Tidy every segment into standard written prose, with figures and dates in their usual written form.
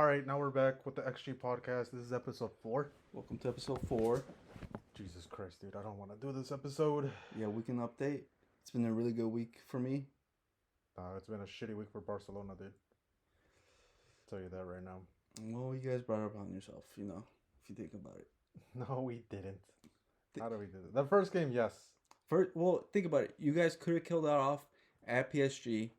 All right, now we're back with the XG podcast. This is episode 4. Welcome to episode 4. Jesus Christ, dude, I don't want to do this episode. Yeah, weekend update. It's been a really good week for me. It's been a shitty week for Barcelona, dude. I'll tell you that right now. Well, you guys brought it upon yourself, if you think about it. No, we didn't. How do we do it? The first game, yes. Think about it. You guys could have killed that off at PSG.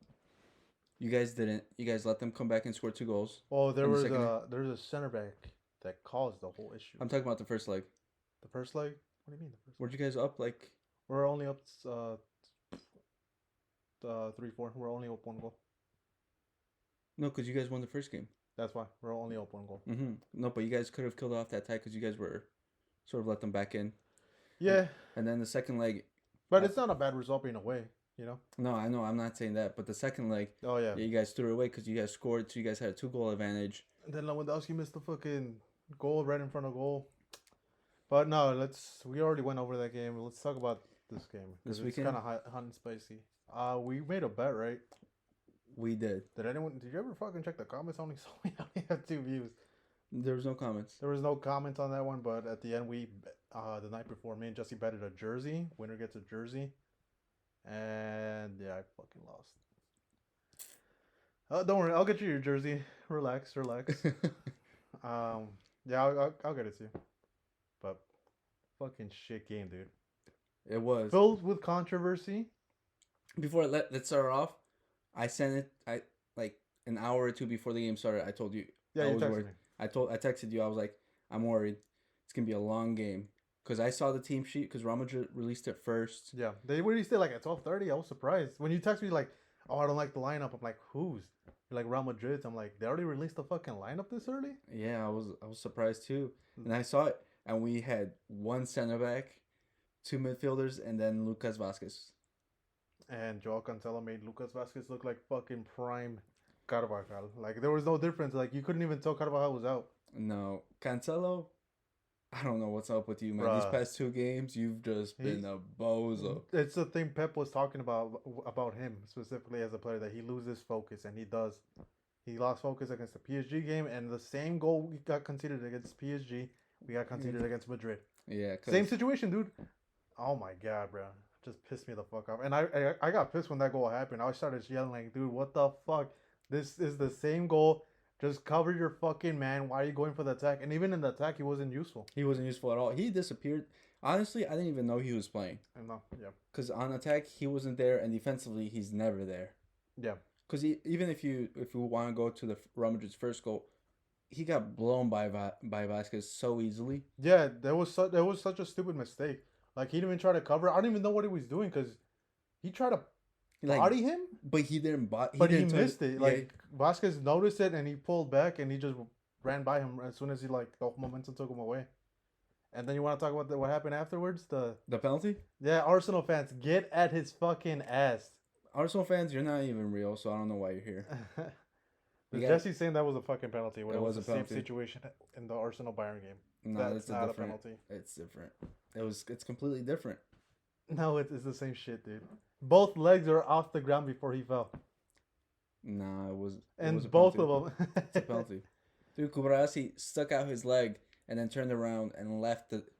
You guys didn't. You guys let them come back and score 2 goals. Oh, there's a center back that caused the whole issue. I'm talking about the first leg. The first leg? What do you mean the first leg? Weren't you guys up like... We're only up 3-4. We're only up 1 goal. No, because you guys won the first game. That's why. We're only up 1 goal. Mm-hmm. No, but you guys could have killed off that tie because you guys were sort of let them back in. Yeah. And then the second leg... But it's not a bad result being away, you know? No, I know. I'm not saying that. But the second leg... Oh, yeah. You guys threw it away because you guys scored. So you guys had a 2-goal advantage. And then Lewandowski missed the fucking goal right in front of goal. But no, we already went over that game. Let's talk about this game. This It's weekend? kind of hot and spicy. We made a bet, right? We did. Did you ever fucking check the comments? I only had 2 views. There was no comments. There was no comments on that one, but at the end, the night before, me and Jesse betted a jersey. Winner gets a jersey. And yeah, I fucking lost. Don't worry, I'll get you your jersey. Relax. Yeah, I'll get it to you. But fucking shit game, dude. It was. Filled with controversy. Before let's start off, I sent it like an hour or 2 before the game started. I told you. Yeah, I you was texted worried. me. I texted you. I was like, I'm worried. It's gonna be a long game because I saw the team sheet because Real Madrid released it first. Yeah, they released it like at 12:30. I was surprised when you text me like, "Oh, I don't like the lineup." I'm like, "Who's?" You're like Real Madrid. I'm like, they already released the fucking lineup this early. Yeah, I was surprised too, and I saw it, and we had 1 center back, 2 midfielders, and then Lucas Vasquez. And Joao Cancelo made Lucas Vasquez look like fucking prime Carvajal. Like there was no difference. Like you couldn't even tell Carvajal was out. No, Cancelo. I don't know what's up with you, man. Bruh. These past 2 games, you've just been a bozo. It's the thing Pep was talking about him specifically as a player, that he loses focus, and he does. He lost focus against the PSG game, and the same goal we got conceded against PSG, we got conceded against Madrid. Yeah, Same situation, dude. Oh my god, bro. Just pissed me the fuck off. And I got pissed when that goal happened. I started yelling like, dude, what the fuck? This is the same goal. Just cover your fucking man. Why are you going for the attack? And even in the attack, he wasn't useful. He wasn't useful at all. He disappeared. Honestly, I didn't even know he was playing. No, yeah. Because on attack, he wasn't there, and defensively, he's never there. Yeah. Because even if you want to go to the Real Madrid's first goal, he got blown by Vasquez so easily. Yeah, that was such a stupid mistake. Like, he didn't even try to cover. I don't even know what he was doing because he tried to body him. But he didn't body. But he missed it. Like, Vasquez noticed it and he pulled back and he just ran by him as soon as the momentum took him away. And then you want to talk about what happened afterwards? The penalty? Yeah, Arsenal fans, get at his fucking ass. Arsenal fans, you're not even real, so I don't know why you're here. Jesse's saying that was a fucking penalty when it was the same penalty. situation in the Arsenal Bayern game. No, That's not a penalty. It's different. It's completely different. No, it's the same shit, dude. Both legs are off the ground before he fell. Nah, it was both penalty. of them. It's a penalty. Dude, Kubarasi stuck out his leg and then turned around and left it.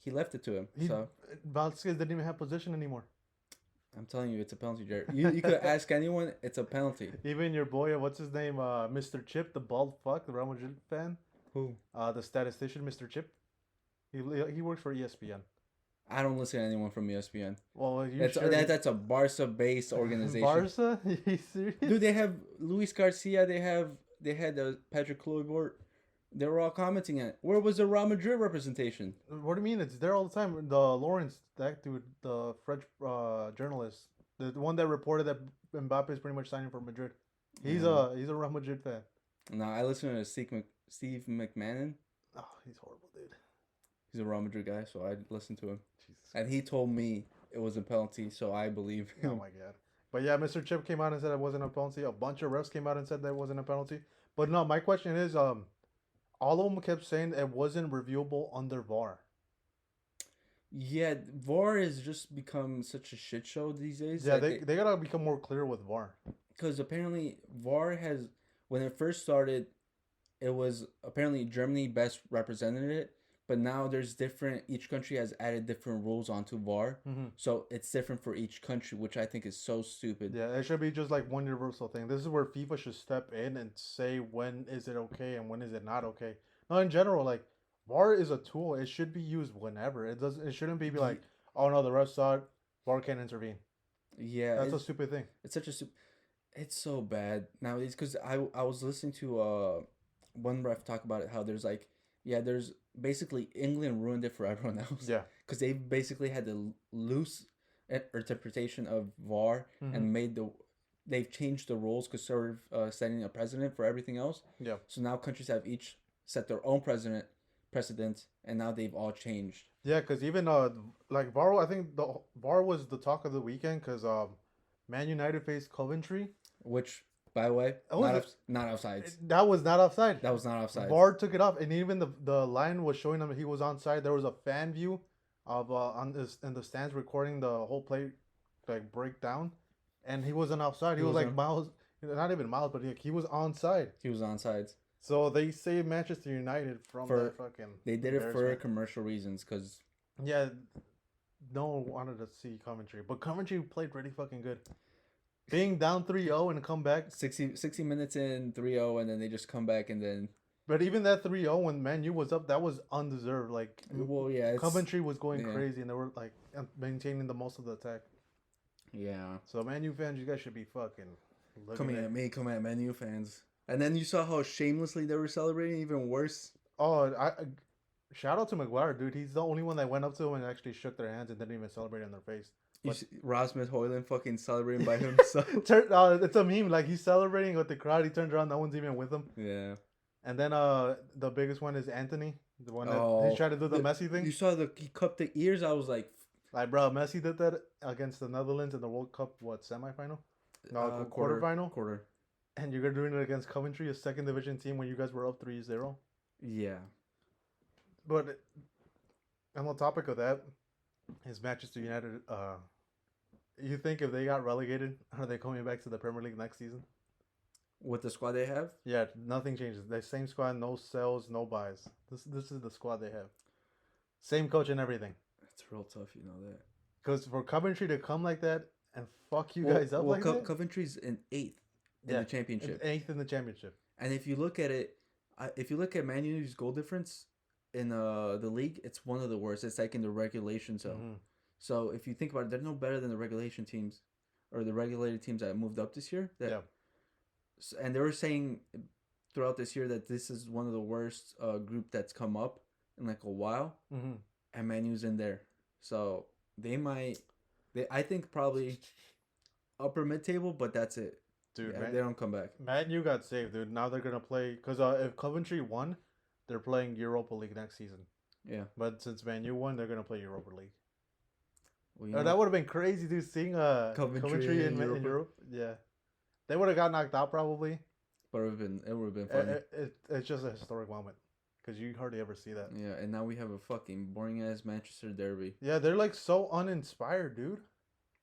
He left it to him. Vasquez didn't even have position anymore. I'm telling you, it's a penalty, Jared. You could ask anyone, it's a penalty. Even your boy, what's his name, Mr. Chip, the bald fuck, the Real Madrid fan. Who? The statistician, Mr. Chip. He works for ESPN. I don't listen to anyone from ESPN. Well, that's a Barca-based organization. Barca? Are you serious? Dude, they have Luis Garcia. They had Patrick Kluivert. They were all commenting on it. Where was the Real Madrid representation? What do you mean? It's there all the time. The Lawrence, that dude, the French journalist, the one that reported that Mbappe is pretty much signing for Madrid. He's a Real Madrid fan. No, I listen to Steve McMahon. Oh, he's horrible, dude. He's a Real Madrid guy, so I listened to him. Jesus. And he told me it was a penalty, so I believe him. Oh my god. But yeah, Mr. Chip came out and said it wasn't a penalty. A bunch of refs came out and said that it wasn't a penalty. But no, my question is, all of them kept saying it wasn't reviewable under VAR. Yeah, VAR has just become such a shit show these days. Yeah, they gotta become more clear with VAR. Because apparently VAR has, when it first started, it was apparently Germany best represented it, but now there's different. Each country has added different rules onto VAR, Mm-hmm. so it's different for each country, which I think is so stupid. Yeah, it should be just like one universal thing. This is where FIFA should step in and say when is it okay and when is it not okay. No, in general, like VAR is a tool. It should be used whenever. It doesn't. It shouldn't be like, oh no, the ref saw it. VAR can't intervene. Yeah, That's a stupid thing. it's such a it's so bad nowadays because I was listening to one ref talk about it how there's like there's basically England ruined it for everyone else Yeah. because they basically had the loose interpretation of VAR Mm-hmm. and they've changed the rules because sort of setting a precedent for everything else. Yeah. So now countries have each set their own precedent and now they've all changed. Yeah, because even like VAR, I think the VAR was the talk of the weekend because Man United faced Coventry. Which, by the way, not offside. That was not offside. That was not offside. VAR took it off, and even the line was showing him he was onside. There was a fan view of in the stands recording the whole play, like breakdown, and he wasn't offside. He was like miles, not even miles, but he was onside. He was onside. So they saved Manchester United from that fucking. They did it for commercial reasons, because no one wanted to see Coventry, but Coventry played really fucking good. Being down 3-0 and come back 60 minutes in 3-0, and then they just come back and then. But even that 3-0 when Man U was up, that was undeserved. Like, well, yeah, Coventry was going crazy, and they were like maintaining the most of the attack. Yeah. So Man U fans, you guys should be fucking. Come at Man U fans. And then you saw how shamelessly they were celebrating, even worse. Oh, shout out to Maguire, dude. He's the only one that went up to him and actually shook their hands and didn't even celebrate in their face. But Rasmus Højlund fucking celebrating by himself. It's a meme. Like, he's celebrating with the crowd. He turns around, no one's even with him. Yeah. And then the biggest one is Anthony, the one that he's trying to do the Messi thing. You saw he cupped the ears. I was like, bro, Messi did that against the Netherlands in the World Cup. What, semifinal? No, quarterfinal. Quarter. And you're doing it against Coventry, a second division team, when you guys were up 3-0. Yeah. But on the topic of that, is Manchester United. You think if they got relegated, are they coming back to the Premier League next season? With the squad they have? Yeah, nothing changes. The same squad, no sells, no buys. This is the squad they have. Same coach and everything. It's real tough, you know that. Because for Coventry to come like that and fuck you guys up like that. Coventry's in 8th in the championship. 8th in the championship. And if you look at it, if you look at Man Uni's goal difference in the league, it's one of the worst. It's like in the regulation zone. Mm-hmm. So if you think about it, they're no better than the regulation teams or the regulated teams that moved up this year. And they were saying throughout this year that this is one of the worst group that's come up in like a while. Mm-hmm. And Man U's in there. So I think probably upper mid-table, but that's it. Dude, they don't come back. Man U got saved, dude. Now they're going to play, because if Coventry won, they're playing Europa League next season. Yeah. But since Man U won, they're going to play Europa League. Well, that would have been crazy, dude, seeing Coventry in Europe. Yeah. They would have got knocked out probably. But it would have been funny. It's just a historic moment. Because you hardly ever see that. Yeah, and now we have a fucking boring-ass Manchester derby. Yeah, they're like so uninspired, dude.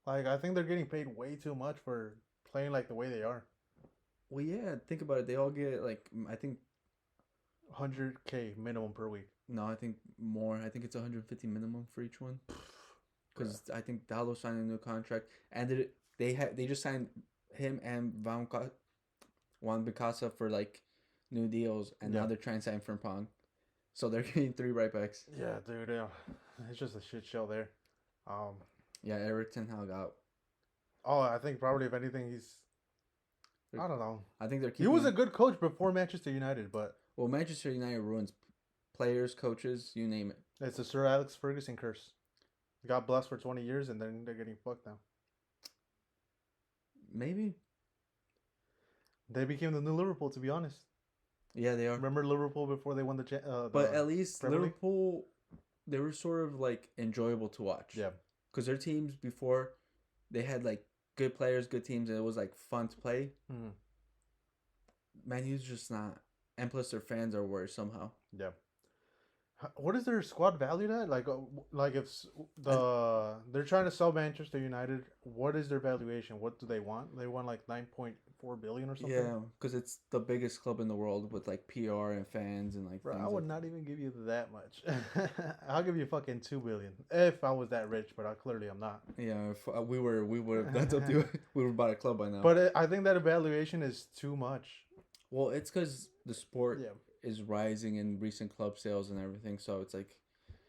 Like, I think they're getting paid way too much for playing like the way they are. Well, yeah, think about it. They all get like, I think 100K minimum per week. No, I think more. I think it's 150 minimum for each one. Because I think Dallo signed a new contract, and they just signed him and Juan Bicasa for like new deals, and now they're trying to sign Frimpong. So they're getting 3 right backs. Yeah, dude. Yeah. It's just a shit show there. Yeah, Eric Ten Hag out. Oh, I think probably if anything I don't know. I think they're keeping. He was a good coach before Manchester United, but Manchester United ruins players, coaches, you name it. It's a Sir Alex Ferguson curse. Got blessed for 20 years, and then they're getting fucked now. Maybe. They became the new Liverpool, to be honest. Yeah, they are. Remember Liverpool before they won the but at least Liverpool, they were sort of like enjoyable to watch. Yeah. Because their teams before, they had like good players, good teams, and it was like fun to play. Mm-hmm. Man U's just not. And plus their fans are worse somehow. Yeah. What is their squad valued at? Like if they're trying to sell Manchester United, what is their valuation? What do they want? They want like 9.5 4 billion or something. Yeah, because it's the biggest club in the world with like PR and fans and like Bro, I things would like. not even give you that much. I'll give you fucking 2 billion if I was that rich, but clearly I'm not. Yeah, if we would have done something. We would have bought a club by now. But I think that evaluation is too much. Well, it's because the sport Yeah, is rising in recent club sales and everything, so it's like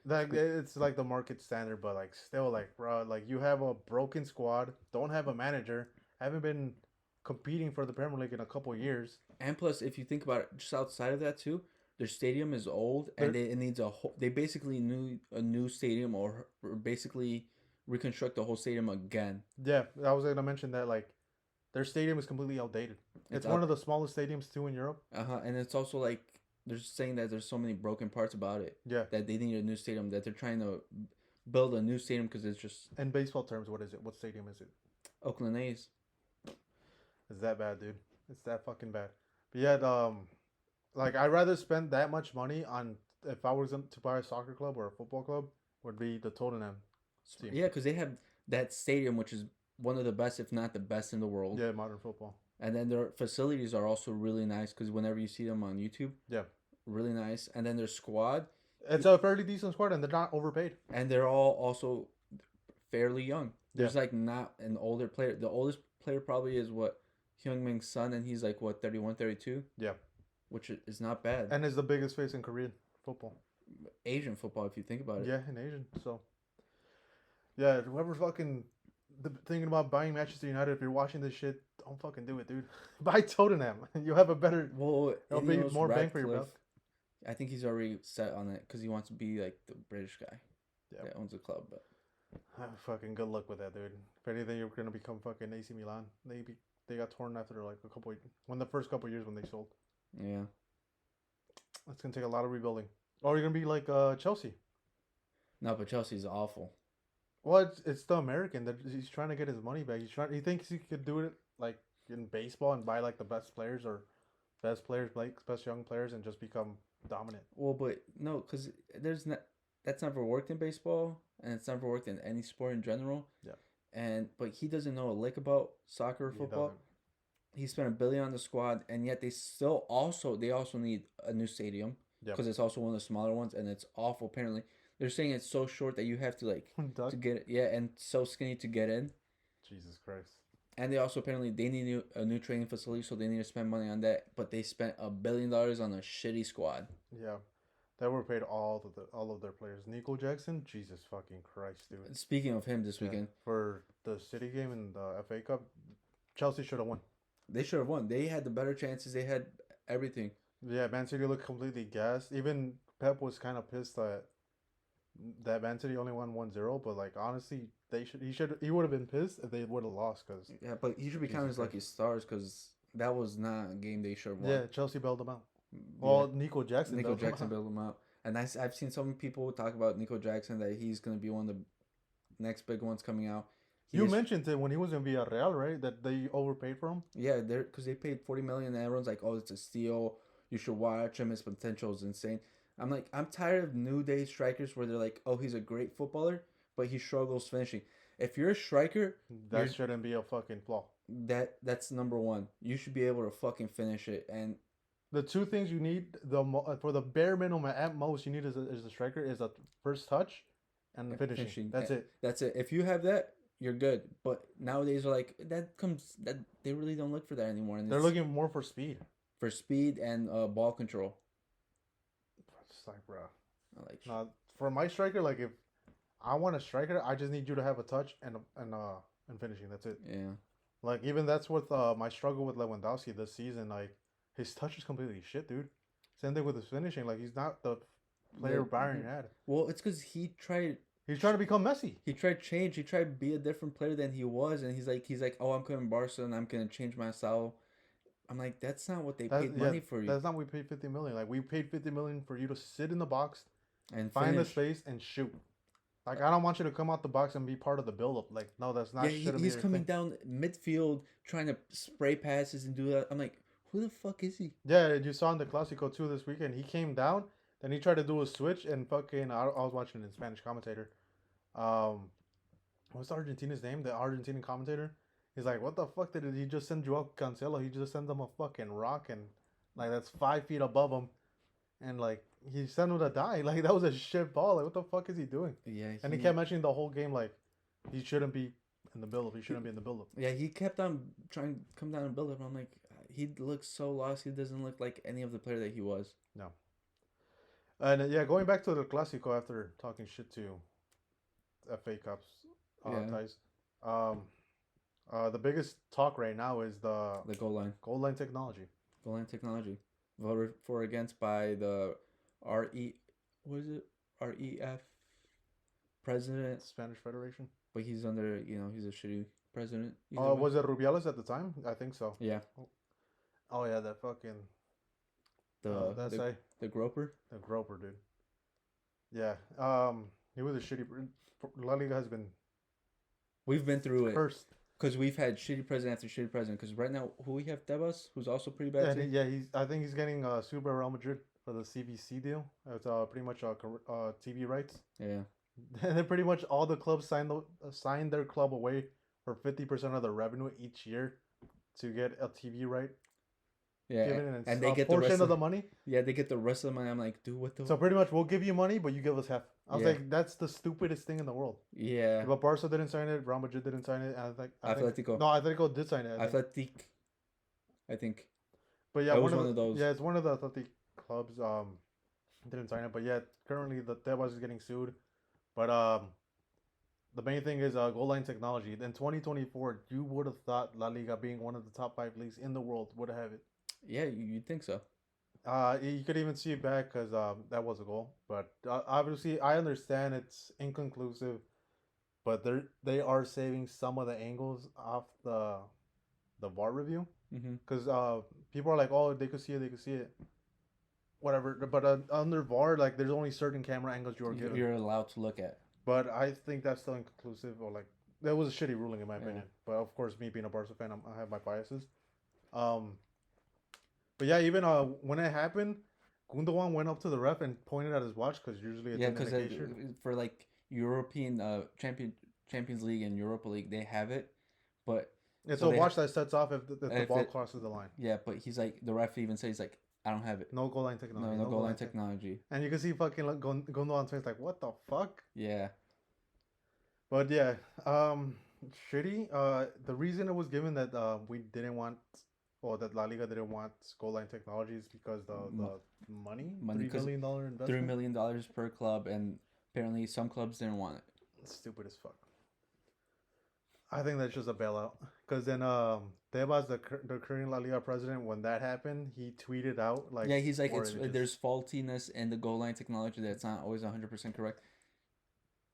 like it's like the market standard, but like still, like bro, like you have a broken squad, don't have a manager, haven't been competing for the Premier League in a couple years. and plus if you think about it, just outside of that too, their stadium is old and They're, it needs a whole. They basically need a new stadium or basically reconstruct the whole stadium again. yeah, I was gonna mention that like their stadium is completely outdated. It's It's one out. of the smallest stadiums too in Europe. And it's also like they're saying that there's so many broken parts about it Yeah, that they need a new stadium that they're trying to build a new stadium because it's just in baseball terms, what is it? What stadium is it? Oakland A's. It's that bad, dude. It's that fucking bad. But yeah, like I'd rather spend that much money on if I was to buy a soccer club or a football club would be the Tottenham team. Yeah, because they have that stadium, which is one of the best, if not the best in the world. Yeah, modern football. And then their facilities are also really nice because whenever you see them on YouTube, Yeah, really nice. And then their squad, it's a fairly decent squad, and they're not overpaid. and they're all also fairly young. Yeah, There's like not an older player. The oldest player probably is what Hyungmin's son, and he's like what 31, 32, yeah, which is not bad. and is the biggest face in Korean football. Asian football, if you think about it. Yeah, in Asian. So yeah, whoever's fucking thinking about buying Manchester United, if you're watching this shit, don't fucking do it, dude. Buy Tottenham. You have a better. Well, It'll be Ineos more bang for your buck. Radcliffe, I think he's already set on it because he wants to be like the British guy Yeah. that owns the club. But Fucking good luck with that, dude. If anything, you're gonna become fucking AC Milan. They got torn after like a couple when the first couple years when they sold. yeah, It's gonna take a lot of rebuilding. Or you're gonna be like Chelsea. no, but Chelsea's awful. Well, it's the American that he's trying to get his money back. He thinks he could do it like in baseball and buy like the best players or best players, like best young players, and just become dominant. Well, but no, because there's not. That's never worked in baseball, and it's never worked in any sport in general. Yeah. But he doesn't know a lick about soccer or He football. doesn't. He spent $1 billion on the squad, and yet they also need a new stadium Yep. because it's also one of the smaller ones, and it's awful. Apparently, they're saying it's so short that you have to like Duck. to get and so skinny to get in. Jesus Christ. And they also apparently they need a new training facility, so they need to spend money on that. But they spent $1 billion on a shitty squad. Yeah. They were paid all of their players. Nico Jackson, Jesus fucking Christ, dude. Speaking of him, this weekend For the City game and the FA Cup, Chelsea should have won. they should have won. They had the better chances. They had everything. Yeah, Man City looked completely gassed. Even Pep was kind of pissed that Man City only won 1-0, but like honestly, he would have been pissed if they would have lost cuz Yeah, but he should be counting his lucky stars because that was not a game they should have won. yeah, Chelsea bailed them out. Yeah. Well, Nico Jackson Nico bailed them Jackson out. bailed him out, and I've seen some people talk about Nico Jackson that he's gonna be one of the next big ones coming out. You mentioned it when he was in Villarreal, right? That they overpaid for him. Yeah, they're because they paid 40 million, and everyone's like, "Oh, it's a steal. You should watch him. His potential is insane." I'm like, I'm tired of new day strikers where they're like, "Oh, he's a great footballer, but he struggles finishing." If you're a striker, That shouldn't be a fucking flaw. that's number one. You should be able to fucking finish it. And The two things you need for the bare minimum at most you need as a striker is a first touch and finishing. That's it. That's it. If you have that, you're good. But nowadays, they're like that they really don't look for that anymore. And They're looking more for speed. for speed and ball control. It's like, bro. I like For my striker, like if I want a striker, I just need you to have a touch and finishing. That's it. yeah. Like even that's with my struggle with Lewandowski this season. Like his touch is completely shit, dude. Same thing with his finishing. Like he's not the player Bayern had. Well, it's because he tried. He's trying to become Messi. He tried change. He tried to be a different player than he was, and he's like, oh, I'm coming Barca, and I'm gonna change my style. I'm like, that's not what they paid money for you. That's not what we paid 50 million. Like we paid 50 million for you to sit in the box, And find the finish. space, and shoot. Like I don't want you to come out the box and be part of the build-up. Like no, that's not. Yeah, he's coming down midfield trying to spray passes and do that. I'm like, who the fuck is he? Yeah, you saw in the Clasico too this weekend. He came down, then he tried to do a switch and fucking. I was watching it in Spanish commentator. What's Argentina's name? The Argentinian commentator. He's like, what the fuck did he just send Joao Cancelo? He just sent him a fucking rock and like that's 5 feet above him, and like he sent him to die. Like that was a shit ball. Like what the fuck is he doing? Yeah, And he kept mentioning the whole game like he shouldn't be in the build up. He shouldn't be in the build up. yeah, he kept on trying to come down and build up. I'm like, he looks so lost. He doesn't look like any of the player that he was. No. And yeah, going back to the Clásico after talking shit to FA Cups Yeah. ties. The biggest talk right now is the goal line technology. Goal line technology. Voted for against by the RE. What is it? REF president. Spanish Federation. But he's under. He's a shitty president. Was it Rubiales at the time? I think so. Yeah. Oh yeah, that fucking. The groper. The groper, dude. Yeah. He was a shitty. La Liga has been. We've been through it. Cursed. Because we've had shitty president after shitty president. Because right now, who we have, Tebas, who's also pretty bad. Yeah, I think he's getting sued by Real Madrid for the CVC deal. It's pretty much TV rights. Yeah. And then pretty much all the clubs signed their club away for 50% of the revenue each year to get a TV right. Yeah, and they get the portion of the money. Yeah, they get the rest of the money. I'm like, dude, what the? So pretty much, we'll give you money, but you give us half. I was like, that's the stupidest thing in the world. Yeah. But Barca didn't sign it. Real Madrid didn't sign it. And Atletico. No, Atletico did sign it. I think. But yeah, one of those. Yeah, it's one of the Athletic clubs. Didn't sign it, but yeah, currently the Tebas is getting sued. But the main thing is goal line technology. In 2024, you would have thought La Liga, being one of the top 5 leagues in the world, would have it. Yeah, you'd think so. You could even see it back because that was a goal. But obviously, I understand it's inconclusive, but they are saving some of the angles off the VAR review because people are like, oh, they could see it, whatever. But under VAR, like, there's only certain camera angles you're allowed to look at. But I think that's still inconclusive, or like that was a shitty ruling in my opinion. But of course, me being a Barca fan, I have my biases. But yeah, even when it happened, Gundogan went up to the ref and pointed at his watch because usually it's an indication. For like European Champions League and Europa League, they have it, but it's a watch that sets off if the ball crosses the line. Yeah, but he's like, the ref even says like, I don't have it. No goal line technology. No goal line technology. And you can see fucking Gundogan's face like, what the fuck? Yeah. But yeah, shitty. The reason it was given that we didn't want. Well, that La Liga didn't want goal line technology is because the money $3 million investment. $3 million per club, and apparently some clubs didn't want it. It's stupid as fuck. I think that's just a bailout. Because then Tebas, the current La Liga president, when that happened, he tweeted out like, yeah, he's like, there's faultiness in the goal line technology that's not always 100% correct.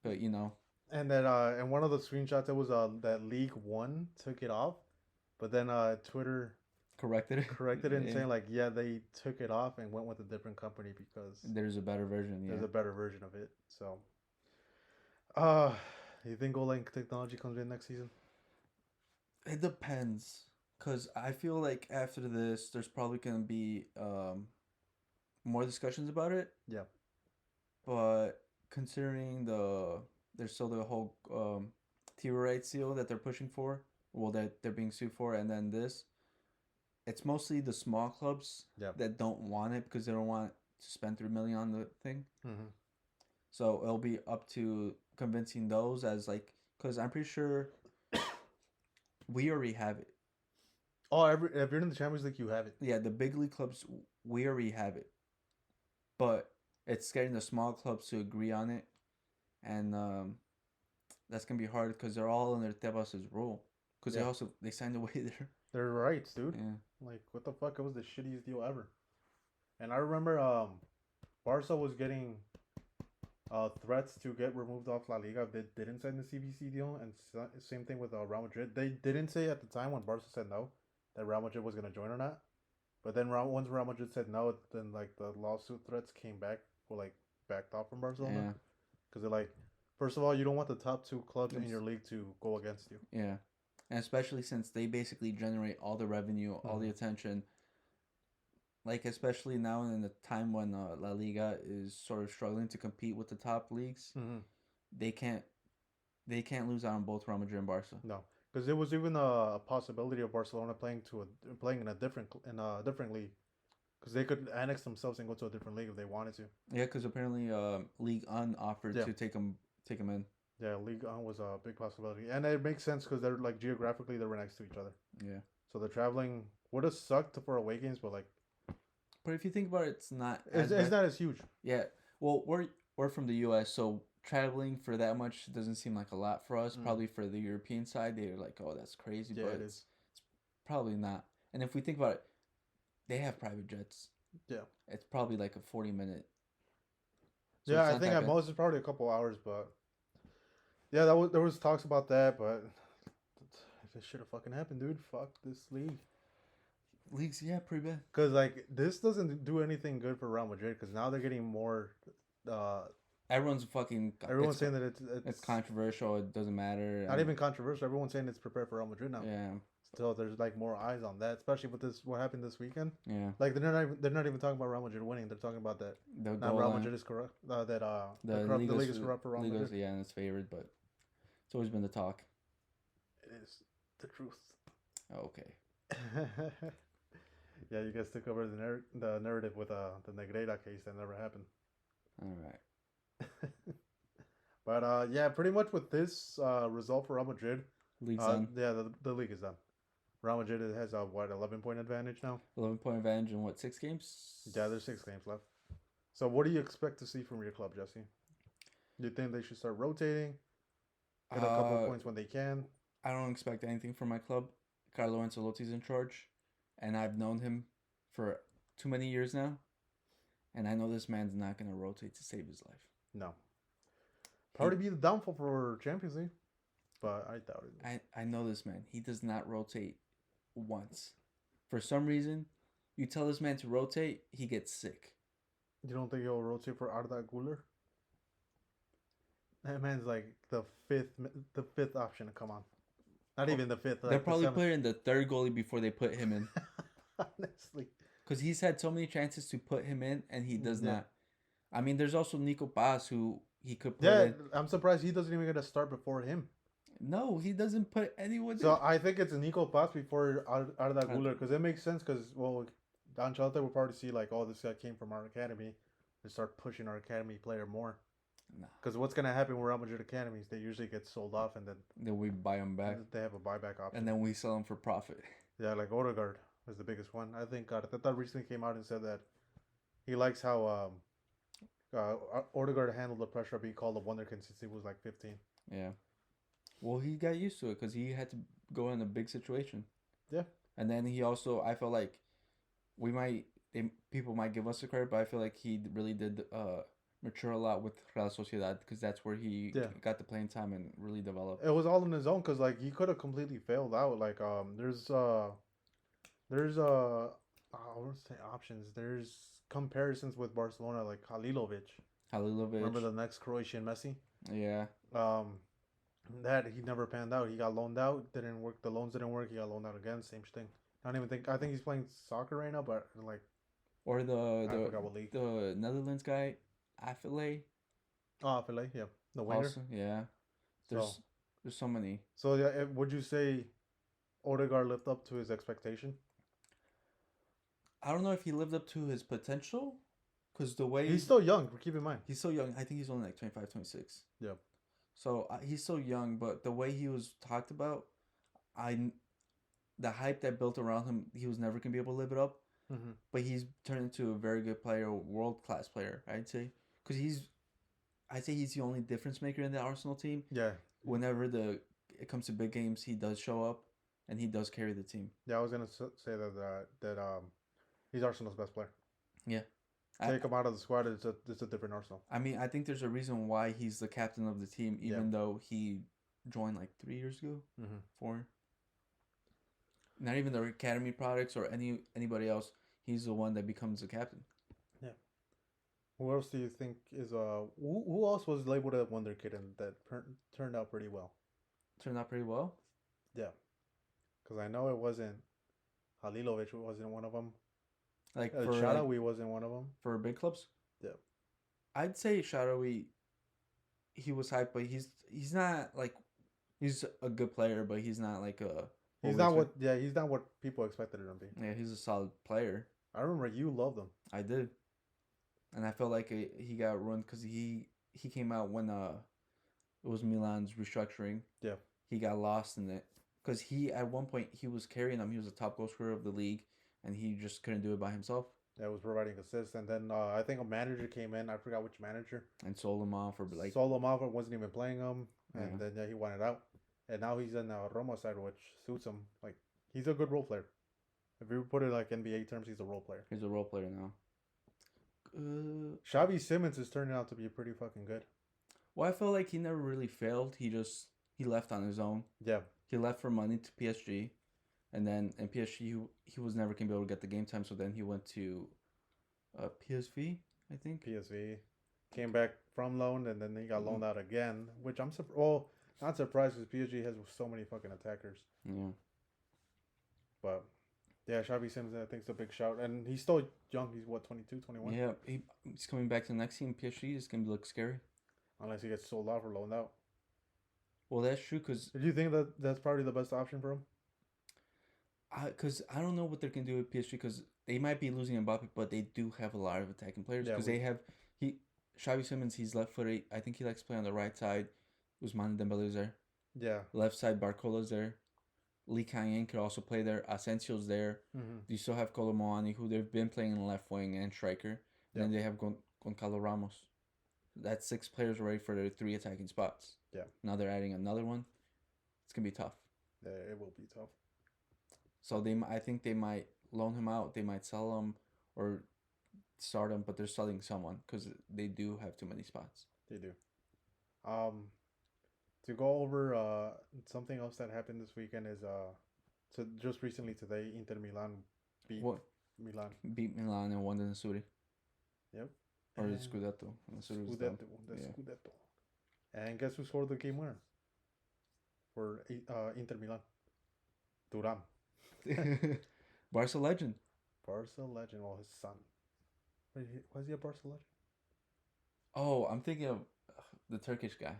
But and then and one of the screenshots, it was that League One took it off, but then Twitter corrected it and saying like, yeah, they took it off and went with a different company because there's a better version. Yeah, there's a better version of it. So, you think goal line technology comes in next season? It depends, cause I feel like after this, there's probably gonna be more discussions about it. Yeah, but considering there's still the whole TV rights deal that they're pushing for, well, that they're being sued for, and then this. It's mostly the small clubs that don't want it because they don't want to spend $3 million on the thing. Mm-hmm. So it'll be up to convincing those because I'm pretty sure we already have it. Oh, if you're in the Champions League, you have it. Yeah, the big league clubs, we already have it, but it's getting the small clubs to agree on it, and that's gonna be hard because they're all under Tebas' rule because they signed away their rights, dude. Yeah. Like, what the fuck? It was the shittiest deal ever. And I remember Barca was getting threats to get removed off La Liga if they didn't sign the CVC deal. And same thing with Real Madrid. They didn't say at the time when Barca said no that Real Madrid was going to join or not. But then once Real Madrid said no, then like the lawsuit threats came back, or like backed off from Barcelona. Because they're like, first of all, you don't want the top 2 clubs in your league to go against you. Yeah. And especially since they basically generate all the revenue, all the attention. Like, especially now in the time when La Liga is sort of struggling to compete with the top leagues, they can't lose out on both Real Madrid and Barca. No. Because there was even a possibility of Barcelona playing in a different league. Because they could annex themselves and go to a different league if they wanted to. Yeah, because apparently League Un offered Yeah. to take him in. Yeah, League On was a big possibility, and it makes sense because they're like geographically they're right next to each other. Yeah. So the traveling would have sucked for away games, but like But if you think about it, it's not it's not as huge. Yeah. Well, we're from the U.S., so traveling for that much doesn't seem like a lot for us. Mm. Probably for the European side, they're like, "Oh, that's crazy," Yeah, but it it's is. probably not. And if we think about it, they have private jets. Yeah. It's probably like a 40-minute. So Yeah, it's I not think that at bad. most it's probably a couple hours, but yeah, there was talks about that, but this should have fucking happened, dude. Fuck this league. Leagues, yeah, pretty bad. Because like this doesn't do anything good for Real Madrid because now they're getting more. Uh, Everyone's fucking. everyone's saying that It's controversial. It doesn't matter. not even controversial. Everyone's saying it's prepared for Real Madrid now. Yeah. So there's like more eyes on that, especially with this what happened this weekend. Yeah. Like they're not even talking about Real Madrid winning. They're talking about that The now goal Real line. Madrid is corrupt. The Liga's, league is corrupt for Real Liga's, Madrid. yeah, and it's favored, but it's always been the talk. It is the truth. Okay. Yeah, you guys took over the narrative with the Negreira case that never happened. All right. But yeah, pretty much with this result for Real Madrid, League's done. yeah, the league is done. Real Madrid has a what 11-point advantage now. 11-point advantage in what, 6 games? Yeah, there's 6 games left. So what do you expect to see from your club, Jesse? Do you think they should start rotating? Get a couple of points when they can. I don't expect anything from my club. Carlo Ancelotti's in charge, and I've known him for too many years now, and I know this man's not going to rotate to save his life. No. Probably be the downfall for Champions League, but I doubt it. I know this man. He does not rotate once. For some reason, you tell this man to rotate, he gets sick. You don't think he'll rotate for Arda Güler? That man's like the fifth option to come on. Not even the fifth. They'll Like probably the put in the third goalie before they put him in. Honestly. Because he's had so many chances to put him in, and he does Yeah. not. I mean, there's also Nico Paz, who he could put Yeah, in. I'm surprised he doesn't even get a start before him. No, he doesn't put anyone So in. I think it's Nico Paz before Arda Güler because it makes sense because, well, Ancelotti will probably see like, oh, this guy came from our academy and start pushing our academy player more. Nah. Because what's going to happen with Real Madrid academies, they usually get sold off and Then we buy him back, they have a buyback option. and then we sell him for profit. Yeah, like Odegaard is the biggest one. I think Arteta recently came out and said that he likes how Odegaard handled the pressure of being called a wonderkid since he was like 15. Yeah. Well, he got used to it because he had to go in a big situation. Yeah. And then he also, I feel like people might give us the credit, but I feel like he really did mature a lot with Real Sociedad because that's where he got the playing time and really developed. It was all in his own because like he could have completely failed out. Like there's I won't say options. There's comparisons with Barcelona like Halilovic. Remember the next Croatian Messi? Yeah. That he never panned out. He got loaned out, didn't work. The loans didn't work. He got loaned out again. Same thing. I think he's playing soccer right now, but like. Or I forgot what league. the Netherlands guy, Affile. Oh, Affile, yeah, the winger. Also, yeah. There's so many. So yeah, would you say Odegaard lived up to his expectation? I don't know if he lived up to his potential, because the way he's still young. Keep in mind, he's so young. I think he's only like 25, 26. Yeah. So he's so young, but the way he was talked about, the hype that built around him, he was never gonna be able to live it up. Mm-hmm. But he's turned into a very good player, world class player, I'd say, because I'd say he's the only difference maker in the Arsenal team. Yeah. Whenever it comes to big games, he does show up, and he does carry the team. Yeah, I was gonna say that he's Arsenal's best player. Yeah. Take him out of the squad, it's a different Arsenal. I mean, I think there's a reason why he's the captain of the team, even though he joined like 3 years ago, 4. Not even the academy products or anybody else. He's the one that becomes the captain. Yeah. Who else do you think is who else was labeled a wonder kid and that turned out pretty well? Turned out pretty well. Yeah. Because I know it wasn't Halilovic. Wasn't one of them. Like Shadowy wasn't one of them. For big clubs? Yeah. I'd say Shadowy, he was hyped, but he's not like He's a good player, but he's not like a. He's What we not what. expect. Yeah, he's not what people expected him to be. Yeah, he's a solid player. I remember you loved him. I did, and I felt like he got ruined because he came out when it was Milan's restructuring. Yeah. He got lost in it because he at one point he was carrying them. He was the top goal scorer of the league, and he just couldn't do it by himself. That was providing assists, and then I think a manager came in. I forgot which manager. And sold him off or like sold him off. Wasn't even playing him, and Yeah. then he wanted out. And now he's in Roma side, which suits him. Like he's a good role player. If you put it like NBA terms, he's a role player. He's a role player now. Xavi Simmons is turning out to be pretty fucking good. Well, I felt like he never really failed. He left on his own. Yeah. He left for money to PSG, and then in PSG he was never gonna be able to get the game time. So then he went to PSV, I think. PSV came back from loan, and then he got loaned out again, which I'm not surprised because PSG has so many fucking attackers. Yeah. But yeah, Xavi Simmons I think is a big shout, and he's still young. He's what 22, 21? Yeah, he's coming back to the next team. PSG is gonna look scary. Unless he gets sold off or loaned out. Well, that's true because Do you think that that's probably the best option for him? I don't know what they're gonna do with PSG because they might be losing Mbappe, but they do have a lot of attacking players Yeah, because they have Xavi Simmons. He's left footed. I think he likes to play on the right side. Ousmane Dembele is there. Yeah. Left side Barcola's there. Lee Kang could also play there. Asensio's there. Mm-hmm. You still have Colomani, who they've been playing in left wing and striker. Yeah. And then they have Goncalo Ramos. That's 6 players already for their 3 attacking spots. Yeah. Now they're adding another one. It's gonna be tough. Yeah, it will be tough. So I think they might loan him out. They might sell him or start him, but they're selling someone because they do have too many spots. They do. To go over something else that happened this weekend is so just recently today Inter Milan beat Milan. Beat Milan and won the Nessuri. Yep. Or the And Scudetto. Scudetto. And guess who scored the game winner for Inter Milan? Thuram. Barca legend. Barca legend. Well, his son. Was he a Barca legend? Oh, I'm thinking of the Turkish guy.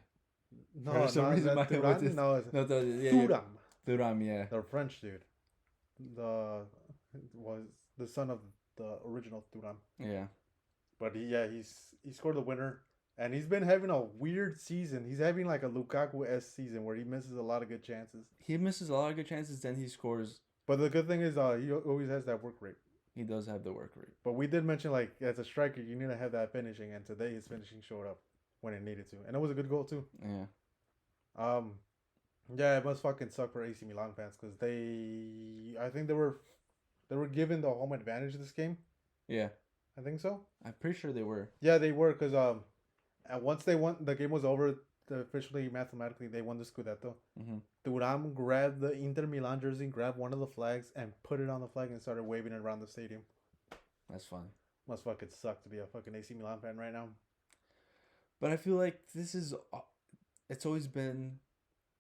No, For some reason, that my head Thuram? was No, it's Thuram. Thuram, yeah. the French dude. Was the son of the original Thuram. Yeah. But he scored the winner, and he's been having a weird season. He's having like a Lukaku-esque season where he misses a lot of good chances. He misses a lot of good chances, then he scores. But the good thing is, he always has that work rate. He does have the work rate. But we did mention like as a striker, you need to have that finishing, and today his finishing showed up when it needed to, and it was a good goal too. Yeah. Yeah, it must fucking suck for AC Milan fans because I think they were given the home advantage this game. Yeah. I think so. I'm pretty sure they were. Yeah, they were because and once they won, the game was over. Officially, mathematically, they won the Scudetto. Mm-hmm. Thuram grabbed the Inter Milan jersey, grabbed one of the flags, and put it on the flag and started waving it around the stadium. That's funny. Must fucking suck to be a fucking AC Milan fan right now. But I feel like it's always been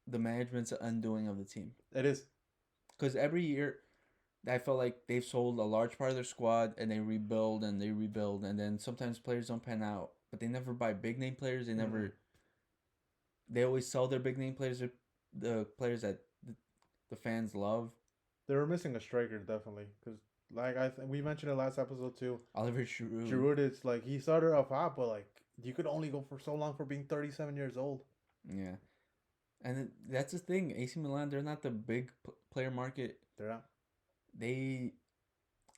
the management's undoing of the team. It is. Because every year, I felt like they've sold a large part of their squad and they rebuild, and then sometimes players don't pan out. But they never buy big name players. They never. Mm-hmm. They always sell their big name players, the players that the fans love. They were missing a striker, definitely. Because, like, we mentioned it last episode, too. Oliver Giroud. Giroud is, like, he started off hot, but, like, you could only go for so long for being 37 years old. Yeah. And that's the thing. AC Milan, they're not the big player market. They're not. They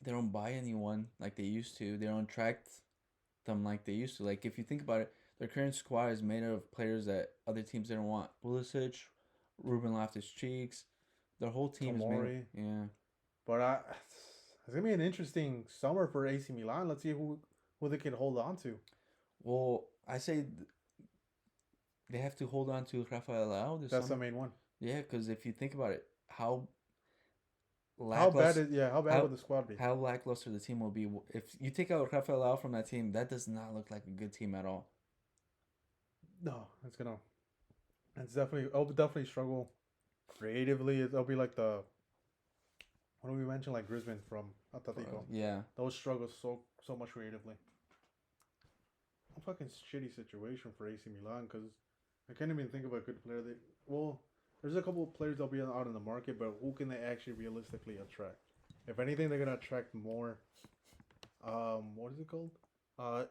don't buy anyone like they used to. They don't attract them like they used to. Like, if you think about it, their current squad is made of players that other teams didn't want. Pulisic, Ruben Loftus-Cheeks. Their whole team is made. Yeah. But it's going to be an interesting summer for AC Milan. Let's see who they can hold on to. Well, I say they have to hold on to Rafael Leao. That's the main one. Yeah, because if you think about it, how bad would the squad be? How lackluster the team will be if you take out Rafael Leao from that team. That does not look like a good team at all. No, it'll definitely struggle creatively. It'll be like what do we mention? Like Griezmann from Atletico. Yeah, those struggles so much creatively. A fucking shitty situation for AC Milan because I can't even think of a good player. There's a couple of players that'll be out in the market, but who can they actually realistically attract? If anything, they're gonna attract more. What is it called? Uh,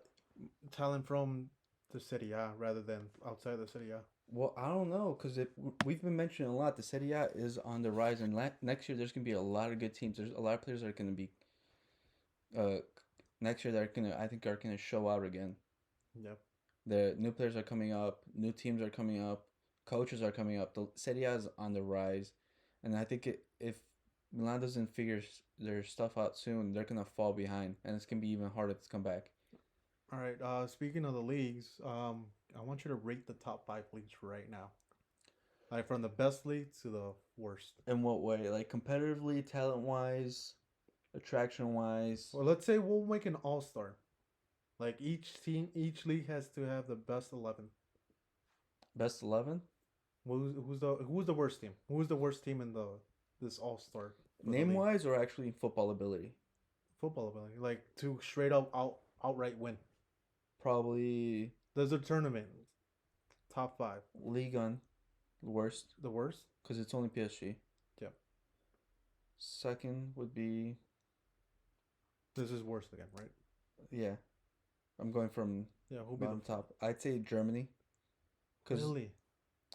talent from the city, yeah, rather than outside the city, yeah. Well, I don't know because we've been mentioning a lot. The Serie A is on the rise, and next year there's gonna be a lot of good teams. There's a lot of players that are gonna be uh next year that are gonna I think are gonna show out again. Yep. The new players are coming up, new teams are coming up, coaches are coming up. The Serie A is on the rise, and I think if Milan doesn't figure their stuff out soon, they're gonna fall behind, and it's gonna be even harder to come back. All right. Speaking of the leagues, I want you to rate the top 5 leagues right now, like from the best league to the worst. In what way? Like competitively, talent wise, attraction wise, Well, let's say we'll make an all-star. Like each team, each league has to have the best 11. best 11. Who's the worst team? Who's the worst team in the this all-star for the Name league? wise or actually football ability? Football ability, like to straight up outright win. Probably There's a tournament. Top 5. Ligue 1, worst, The worst? because it's only PSG. Yep. Second would be, This is worst again, right? yeah, I'm going from Yeah, who'll be bottom the top. I'd say Germany. Cause, really?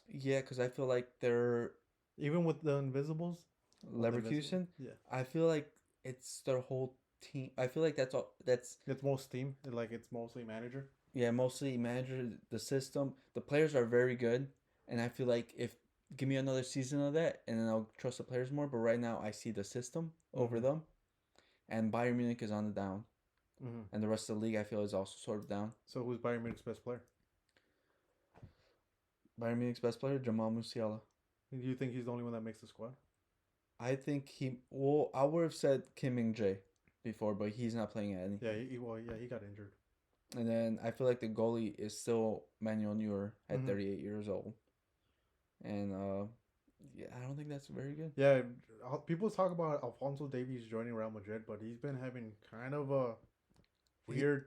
yeah, because I feel like they're Even with the Invisibles? Leverkusen. Yeah. I feel like it's their whole team. I feel like that's all. That's It's most team. Like it's mostly manager. yeah, mostly manager, the system. The players are very good, and I feel like if give me another season of that, and then I'll trust the players more. But right now, I see the system over them, and Bayern Munich is on the down, and the rest of the league I feel is also sort of down. So who's Bayern Munich's best player? Bayern Munich's best player, Jamal Musiala. Do you think he's the only one that makes the squad? I think he. Well, I would have said Kim Min Jae before, but he's not playing at any. Yeah, he got injured. And then I feel like the goalie is still Manuel Neuer at 38 years old. And yeah, I don't think that's very good. Yeah, people talk about Alfonso Davies joining Real Madrid, but he's been having kind of a weird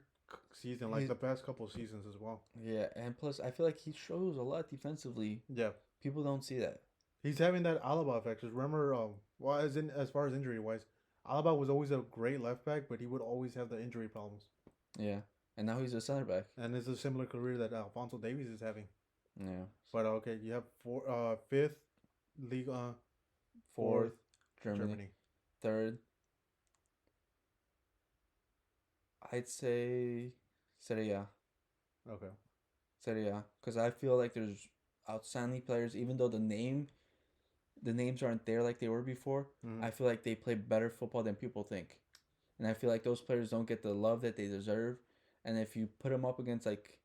season, like the past couple of seasons as well. Yeah, and plus I feel like he shows a lot defensively. Yeah, people don't see that. He's having that Alaba effect. Just remember, well, as far as injury wise, Alaba was always a great left back, but he would always have the injury problems. Yeah, and now he's a center back. And it's a similar career that Alfonso Davies is having. Yeah. But okay, you have fifth league, fourth Germany. Third, I'd say Serie A. Okay. Serie A, because I feel like there's outstanding players, even though the names aren't there like they were before. I feel like they play better football than people think, and I feel like those players don't get the love that they deserve. And if you put them up against like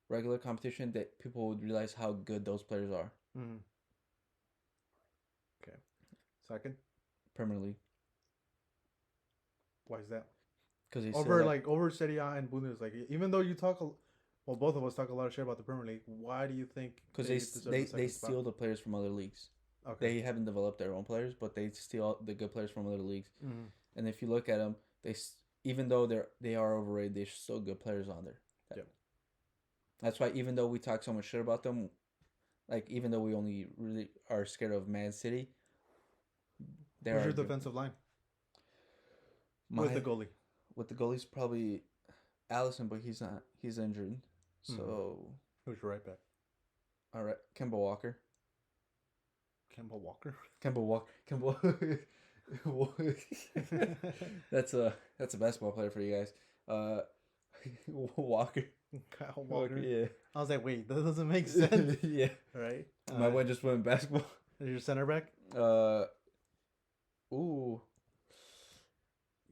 regular competition, that people would realize how good those players are. Okay. Second, Premier League. why is that? Because over Serie A and Bundesliga. Even though you talk, well, both of us talk a lot of shit about the Premier League. Why do you think? Because they steal the players from other leagues. Okay. They haven't developed their own players, but they steal the good players from other leagues. And if you look at them, even though they are overrated, they're still good players on there. Yep. That's why even though we talk so much shit about them, like even though we only really are scared of Man City, who's your defensive line? With the goalie. With the goalie's probably Allison, but he's not. He's injured. So who's your right back? All right, Kemba Walker. Kemba Walker. Kemba Walker. That's a basketball player for you guys. Walker. Kyle Walker. Yeah. I was like, wait, that doesn't make sense. Yeah. Right. My one just went basketball. Is your center back? Ooh.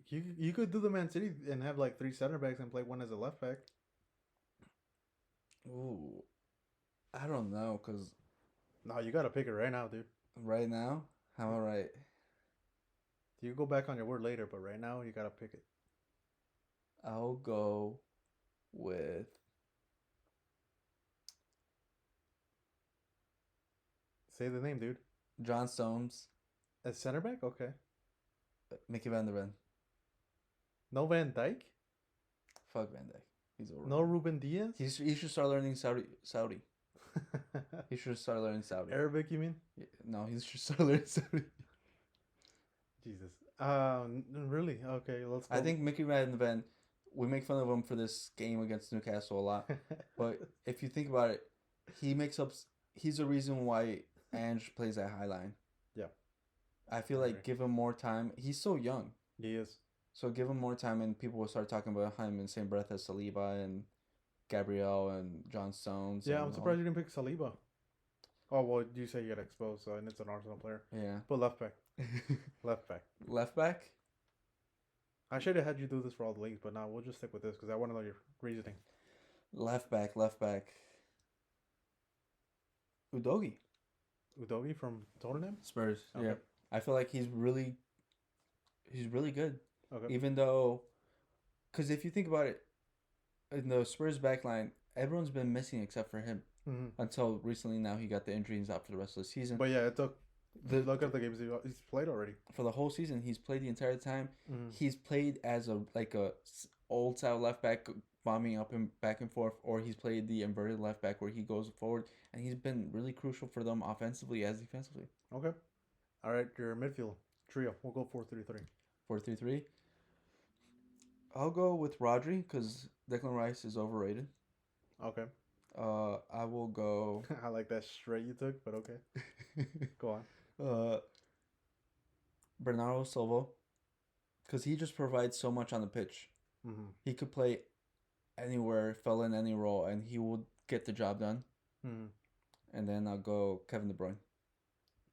You could do the Man City and have like 3 center backs and play one as a left back. Ooh. I don't know, cause. No, you gotta pick it right now, dude. Right now, how am I right? You can go back on your word later, but right now you gotta pick it. I'll go with. Say the name, dude. John Stones. As center back, okay. Mickey Van der Ven. No Van Dyke. Fuck Van Dyke. He's over. No Ruben Diaz. He should start learning Saudi. He should start learning Saudi. Arabic, you mean? No, he should start learning Saudi. Jesus. Really? Okay, let's go. I think Mickey Van Ven, we make fun of him for this game against Newcastle a lot. But if you think about it, he's the reason why Ange plays that high line. Yeah. I feel like give him more time. He's so young. He is. So give him more time and people will start talking about him in the same breath as Saliba and Gabriel and John Stones. Yeah, I'm surprised you didn't pick Saliba. Oh, well, you say you got exposed, and it's an Arsenal player. Yeah. But left back. Left back. Left back? I should have had you do this for all the leagues, but now we'll just stick with this because I want to know your reasoning. Left back. Udogi. Udogi from Tottenham? Spurs. Okay. Yeah. I feel like he's really good. Okay. Even though, because if you think about it, in the Spurs backline, everyone's been missing except for him until recently. Now he got the injuries out for the rest of the season. But yeah, it took. Look at the games he's played already. For the whole season, he's played the entire time. He's played as a old style left back, bombing up and back and forth, or he's played the inverted left back where he goes forward, and he's been really crucial for them offensively as defensively. Okay. All right, your midfield trio. We'll go 4-3-3. 4-3-3. I'll go with Rodri because Declan Rice is overrated. Okay. I will go. I like that straight you took, but okay. Go on. Bernardo Silva, because he just provides so much on the pitch. He could play anywhere, fill in any role, and he will get the job done. And then I'll go Kevin De Bruyne.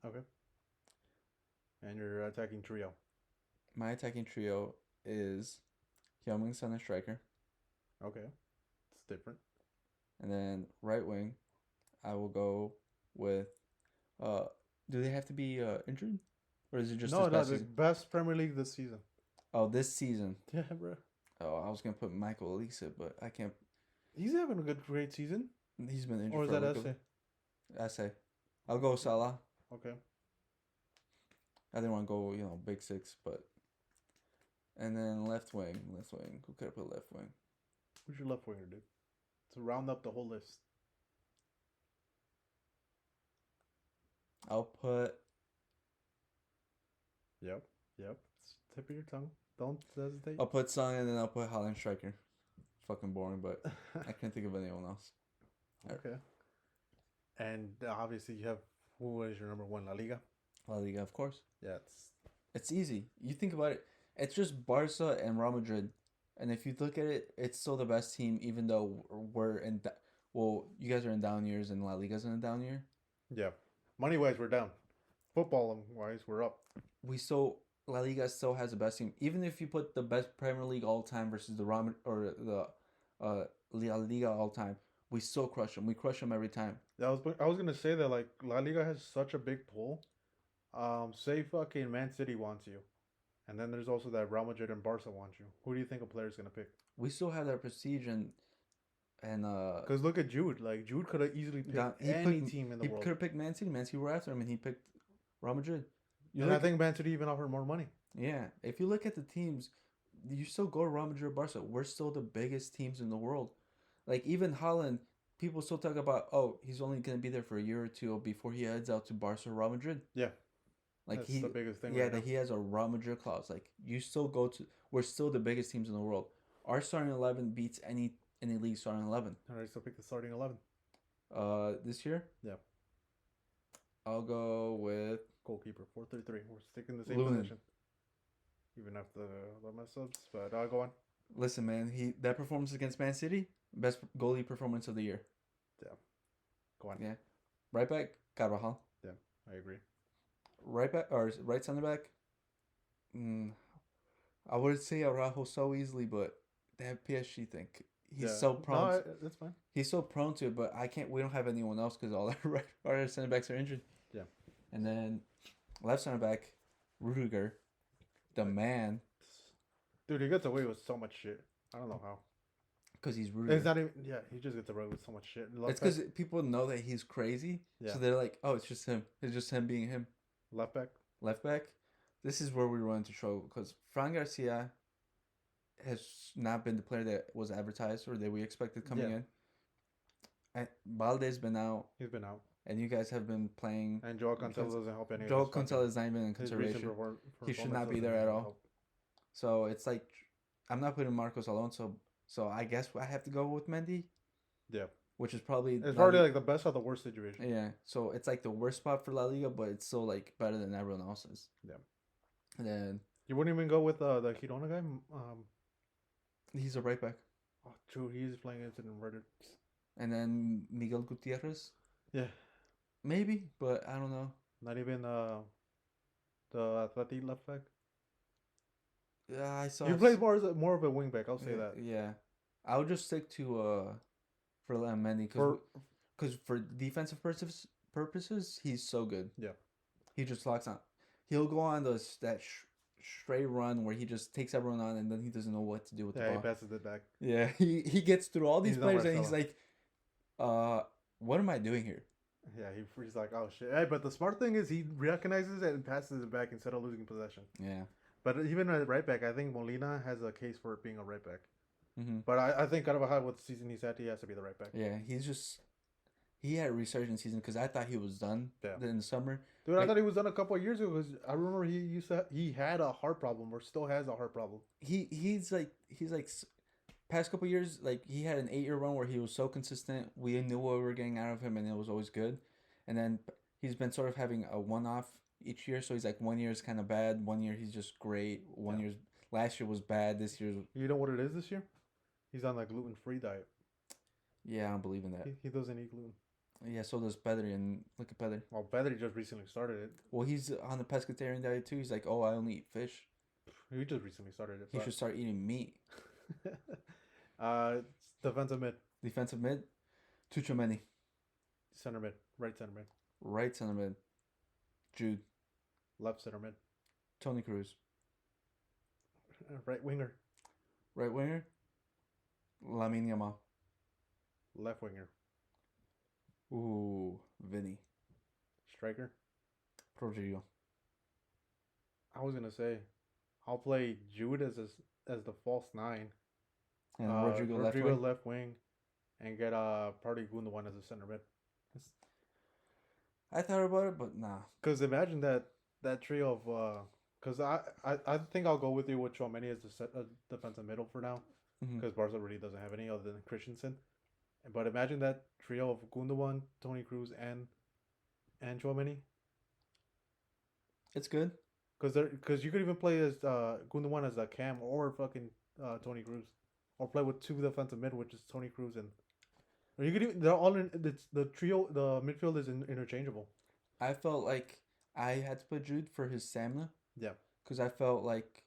Okay. And your attacking trio. My attacking trio is Heung-min Son, striker. Okay. It's different. And then right wing, I will go with. Do they have to be injured, or is it just the best Premier League this season? Oh, this season. Yeah, bro. Oh, I was gonna put Michael Olise, but I can't. He's having a great season. He's been injured. Or is that Esse? Esse. I'll go Salah. Okay. I didn't want to go, big six, but. And then left wing. Who could I put left wing? Who's your left winger, dude? To round up the whole list. I'll put. Yep. It's tip of your tongue. Don't hesitate. I'll put Son and then I'll put Haaland striker. Fucking boring, but I can't think of anyone else. Okay. And obviously you have, who is your number one? La Liga? La Liga, of course. Yeah, it's easy. You think about it. It's just Barca and Real Madrid. And if you look at it, it's still the best team, even though we're in... you guys are in down years and La Liga's in a down year. Yeah. Money-wise, we're down. Football-wise, we're up. La Liga still has the best team. Even if you put the best Premier League all-time versus the La Liga all-time, we still crush them. We crush them every time. I was going to say that, like, La Liga has such a big pull. Say fucking Man City wants you. And then there's also that Real Madrid and Barca want you. Who do you think a player's going to pick? We still have that prestige and because look at Jude. Like, Jude could have easily picked any team in the world. He could have picked Man City. Man City were after him, and he picked Real Madrid. I think Man City even offered more money. Yeah. If you look at the teams, you still go to Real Madrid or Barca. We're still the biggest teams in the world. Like, even Haaland, people still talk about, he's only going to be there for a year or two before he heads out to Barca or Real Madrid. Yeah. Like that's the biggest thing. Yeah, that he has a Real Madrid clause. Like, you still go to... We're still the biggest teams in the world. Our starting 11 beats any league starting 11. All right, so pick the starting 11. This year? Yeah. I'll go with... Goalkeeper, 4-3-3. We're sticking the same position. Even after the mess-ups, but I'll go on. Listen, man, that performance against Man City, best goalie performance of the year. Yeah. Go on. Yeah. Right back, Carvajal. Yeah, I agree. Right back, or right center back, I would say Araujo so easily, but that PSG thing, he's so prone. No, that's fine. He's so prone to it, but we don't have anyone else because all our center backs are injured. Yeah. And then left center back, Rudiger, the man. Dude, he gets away with so much shit. I don't know how. Because he's Rudiger. It's not even. Yeah, he just gets away with so much shit. It's because people know that he's crazy, so they're like, "Oh, it's just him. It's just him being him." Left back. This is where we run into trouble because Fran Garcia has not been the player that was advertised or that we expected coming in. And Balde's been out. He's been out. and you guys have been playing. And Joao Cancelo doesn't help any Joao of his Cancelo is not even in his recent consideration. He should not be doesn't there at even all. help. So it's like I'm not putting Marcos Alonso. So I guess I have to go with Mendy. Yeah. Which is probably it's probably like the best of the worst situation. Yeah. So it's like the worst spot for La Liga, but it's still like better than everyone else's. Yeah. And then you wouldn't even go with the Girona guy. He's a right back. Oh, true. He's playing as an inverted. And then Miguel Gutierrez. Yeah. Maybe, but I don't know. Not even the Atleti left back. Yeah, I saw. He plays more of a wing back. I'll say that. Yeah, I would just stick to for Mendy because for defensive purposes he's so good. Yeah. He just locks on. He'll go on that straight run where he just takes everyone on and then he doesn't know what to do with the ball. Yeah, he passes it back. Yeah, he gets through all these players and he's like, what am I doing here? Yeah, he's like, oh shit. Hey, but the smart thing is he recognizes it and passes it back instead of losing possession. Yeah. But even at right back, I think Molina has a case for being a right back. Mm-hmm. But I think Carvajal, what season he's at, he has to be the right back. Yeah, he had a resurgent season because I thought he was done in the summer. Dude, I thought he was done a couple of years ago because I remember he had a heart problem or still has a heart problem. He's like past couple of years, like he had an 8-year run where he was so consistent. We knew what we were getting out of him and it was always good. And then he's been sort of having a one-off each year. So he's like 1 year is kind of bad. 1 year he's just great. Last year was bad. This year. You know what it is this year? He's on like gluten-free diet. Yeah, I don't believe in that. He doesn't eat gluten. Yeah, so does Pedri, and look at Pedri. Well, Pedri just recently started it. Well, he's on the pescatarian diet too. He's like, oh, I only eat fish. He just recently started it. He should start eating meat. Defensive mid. Defensive mid. Tuchomeni. Center mid. Right center mid. Right center mid. Jude. Left center mid. Tony Cruz. Right winger. Right winger. Lamine Yamal. Left winger. Ooh, Vinny. Striker. Rodrigo. I was gonna say, I'll play Jude as the false 9. And Rodrigo left wing, and get Party Gundogan as a center mid. I thought about it, but nah. Because imagine that trio of because I think I'll go with you with Tchouaméni as the defensive middle for now, because Barca really doesn't have any other than Christensen. But imagine that trio of Gundogan, Tony Cruz, and Tchouaméni. It's good. Because you could even play as Gundogan as a cam or fucking Tony Cruz, or play with 2 defensive mid, which is Tony Cruz and. Or you could even, they're all in. It's the trio. The midfield is interchangeable. I felt like I had to put Jude for his stamina. Yeah. Because I felt like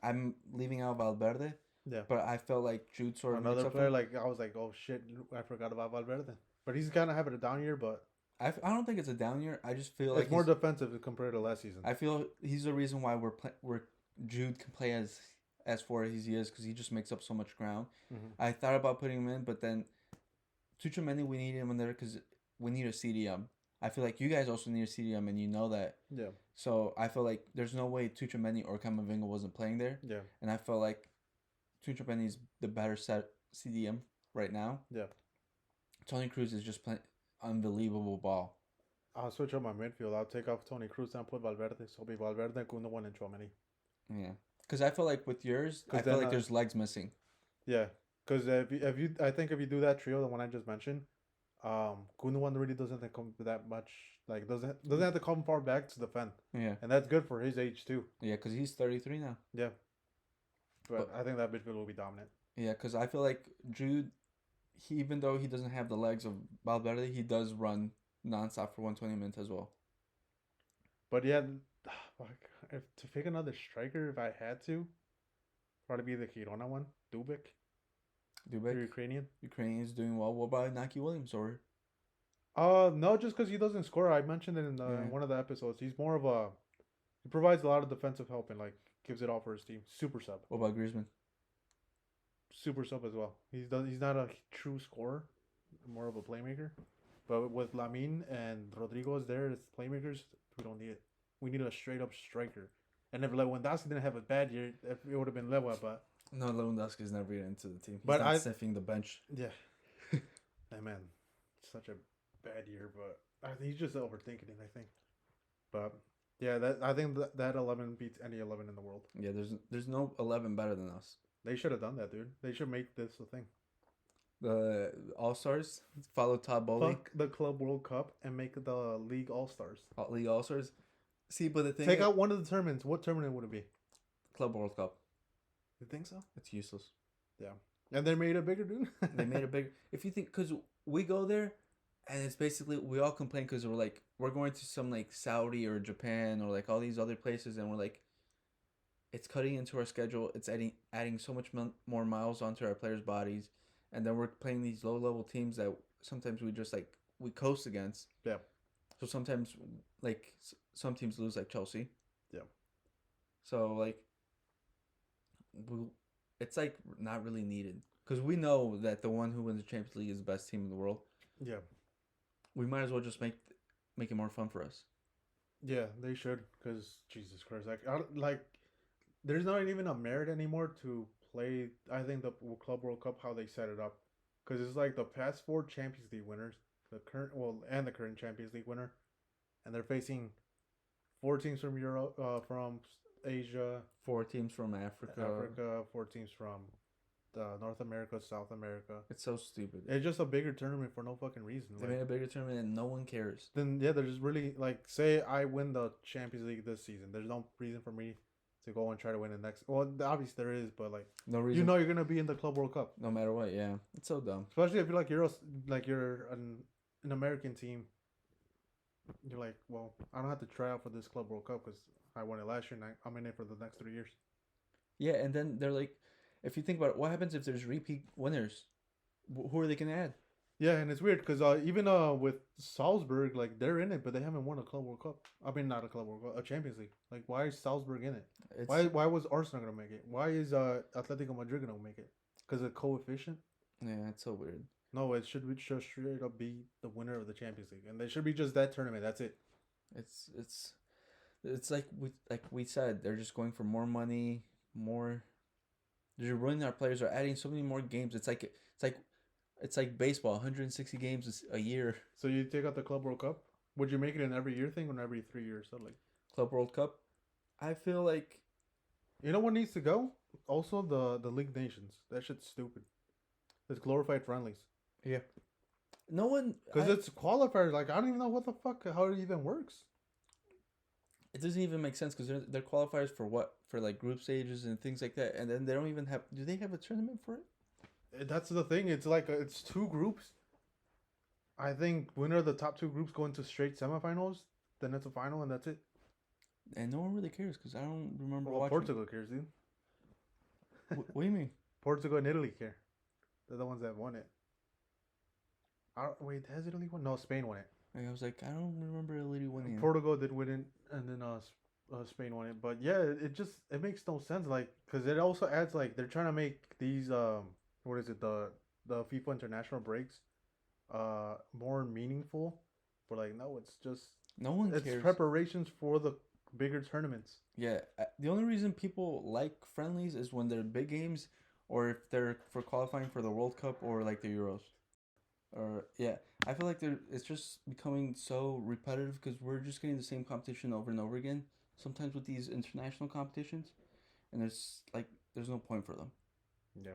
I'm leaving out Valverde. Yeah. But I felt like Jude sort of another player. Like I was like, oh shit, I forgot about Valverde. But he's kind of having a down year. But I don't think it's a down year. I just feel like it's more defensive compared to last season. I feel he's the reason why we're Jude can play as far as he is, because he just makes up so much ground. Mm-hmm. I thought about putting him in, but then Tuchomeni, we need him in there because we need a CDM. I feel like you guys also need a CDM, and you know that. Yeah. So I feel like there's no way Tuchomeni or Camavinga wasn't playing there. Yeah. And I felt like Tuchomeni's the better set CDM right now. Yeah. Tony Cruz is just playing unbelievable ball. I'll switch up my midfield. I'll take off Tony Cruz and put Valverde. So it'll be Valverde, Gundogan, and Tchouaméni. Yeah. Because I feel like with yours, I feel like there's legs missing. Yeah. Because I think if you do that trio, the one I just mentioned, Gundogan really doesn't come that much. Like doesn't have to come far back to defend. Yeah. And that's good for his age too. Yeah, because he's 33 now. Yeah. But I think that midfield will be dominant. Yeah, because I feel like Jude, even though he doesn't have the legs of Valverde, he does run nonstop for 120 minutes as well. But yeah, if to pick another striker, if I had to, probably be the Girona one, Dubik. Ukrainian. Ukrainian is doing well. What about Naki Williams or? No, just because he doesn't score. I mentioned it in one of the episodes. He's more of he provides a lot of defensive help and like gives it all for his team. Super sub. What about Griezmann? Super sub as well. He's not a true scorer, more of a playmaker. But with Lamine and Rodrigo is there as playmakers, we don't need it. We need a straight up striker. And if Lewandowski didn't have a bad year, it would have been Lewa, but. No, Lewandowski's never getting into the team. He's but not sniffing the bench. Yeah. Hey, man, such a bad year, but He's just overthinking it, I think. But yeah, that I think that 11 beats any 11 in the world. Yeah, there's no 11 better than us. They should have done that, dude. They should make this a thing. The All Stars follow Todd Bowley. Fuck the Club World Cup and make the League All Stars. League All Stars. See, but the thing Take out one of the tournaments. What tournament would it be? Club World Cup. You think so? It's useless. Yeah. And they made it bigger, dude. They made it bigger. If you think, because we go there, and it's basically we all complain because we're going to some like Saudi or Japan or like all these other places, and we're like, it's cutting into our schedule. It's adding so much more miles onto our players' bodies, and then we're playing these low level teams that sometimes we just like we coast against. Yeah. So sometimes like some teams lose, like Chelsea. Yeah. So like, it's like not really needed because we know that the one who wins the Champions League is the best team in the world. Yeah. We might as well just make it more fun for us. Yeah, they should, because Jesus Christ, like, there's not even a merit anymore to play. I think the Club World Cup, how they set it up, because it's like the past 4 Champions League winners, the current Champions League winner, and they're facing 4 teams from Europe, from Asia, 4 teams from Africa, 4 teams from North America, South America. It's so stupid. It's just a bigger tournament for no fucking reason. They made a bigger tournament and no one cares. Then yeah, there's really like, say I win the Champions League this season. There's no reason for me to go and try to win the next. Well, obviously there is, but like no reason. You know you're gonna be in the Club World Cup no matter what. Yeah, it's so dumb. Especially if you're an American team. You're like, well, I don't have to try out for this Club World Cup because I won it last year and I'm in it for the next 3 years. Yeah, and then they're like, if you think about it, what happens if there's repeat winners? Who are they gonna add? Yeah, and it's weird because even with Salzburg, like they're in it, but they haven't won a Club World Cup. I mean, not a Club World Cup, a Champions League. Like, why is Salzburg in it? Why was Arsenal gonna make it? Why is Atletico Madrid gonna make it? Because of coefficient? Yeah, it's so weird. No, it should be just straight up be the winner of the Champions League, and they should be just that tournament. That's it. It's like we said, they're just going for more money, more. They're ruining our players. They're adding so many more games. It's like baseball, 160 games a year. So you take out the Club World Cup. Would you make it an every year thing or every 3 years? So like Club World Cup. I feel like, you know what needs to go? Also the League Nations. That shit's stupid. It's glorified friendlies. Yeah. No one, because it's qualifiers. Like I don't even know what the fuck how it even works. It doesn't even make sense because they're qualifiers for what? For like group stages and things like that, and then they don't even have. Do they have a tournament for it? That's the thing. It's like it's 2 groups. I think winner of the top 2 groups go into straight semifinals. Then it's a final, and that's it. And no one really cares because I don't remember well, watching. Portugal cares, dude. What do you mean? Portugal and Italy care. They're the ones that won it. Wait, has Italy won? No, Spain won it. I was like, I don't remember Italy winning. Portugal did win it, and then Spain won it. But yeah, it makes no sense. Like, because it also adds like they're trying to make these what is it, the FIFA international breaks more meaningful. But like, no, it's just no one cares. It's preparations for the bigger tournaments. Yeah, the only reason people like friendlies is when they're big games, or if they're for qualifying for the World Cup or like the Euros. Or yeah, I feel like it's just becoming so repetitive because we're just getting the same competition over and over again. Sometimes with these international competitions, and there's no point for them. Yeah,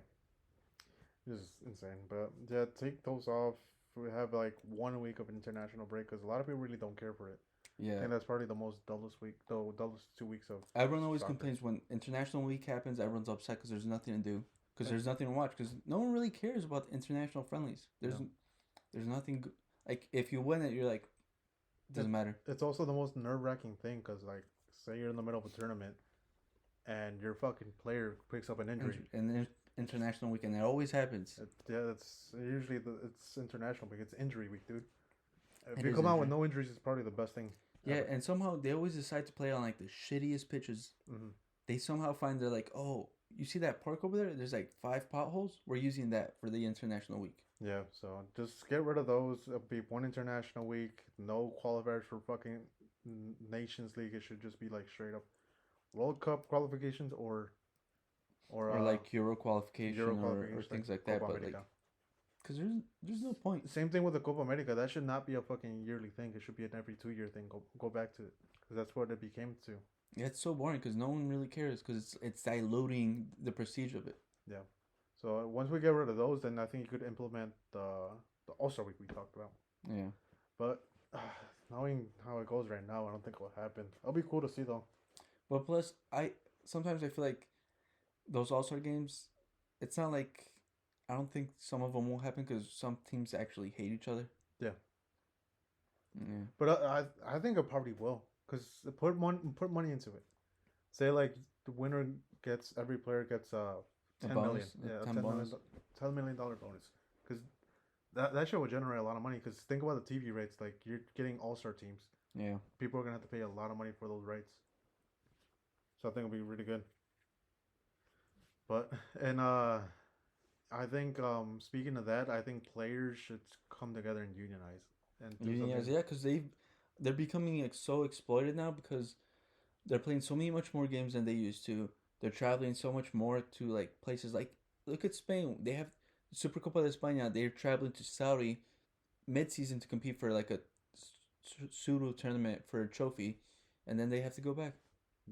it's insane. But yeah, take those off. We have like 1 week of international break because a lot of people really don't care for it. Yeah, and that's probably the most dullest week, though. Dullest 2 weeks of. Everyone always complains when international week happens. Everyone's upset because there's nothing to do. Because there's nothing to watch. Because no one really cares about international friendlies. There's nothing like if you win it, you're like, doesn't matter. It's also the most nerve-wracking thing because like, say you're in the middle of a tournament, and your fucking player picks up an injury. And international weekend, it always happens. It's usually it's international week. It's injury week, dude. If you come out with no injuries, it's probably the best thing. Yeah, and somehow they always decide to play on like the shittiest pitches. Mm-hmm. They somehow find they're like, oh, you see that park over there? There's like 5 potholes. We're using that for the international week. Yeah, so just get rid of those. It'll be 1 international week. No qualifiers for fucking Nations League. It should just be like straight up World Cup qualifications or like Euro qualification or things like that. But like, Because there's no point. Same thing with the Copa America. That should not be a fucking yearly thing. It should be an every 2 year thing. Go back to it because that's what it became to. Yeah, it's so boring because no one really cares because it's diluting the prestige of it. Yeah. So once we get rid of those, then I think you could implement the All Star Week we talked about. Yeah. But knowing how it goes right now, I don't think it will happen. It'll be cool to see though. But plus, I sometimes I feel like those All Star games, it's not like I don't think some of them will happen because some teams actually hate each other. Yeah. Yeah. But I think it probably will because put money into it. Say like the winner gets every player gets A 10 million. bonus, Yeah, a 10 bonus. $10 million bonus. Because that shit would generate a lot of money. Because think about the TV rates. Like you're getting all star teams. Yeah. People are gonna have to pay a lot of money for those rights. So I think it'll be really good. But and I think speaking of that, I think players should come together and unionize and do something. Yeah, because they're becoming like so exploited now because they're playing so many much more games than they used to. They're traveling so much more to like places like look at Spain. They have Supercopa de España. They're traveling to Saudi mid-season to compete for like a pseudo tournament for a trophy, and then they have to go back.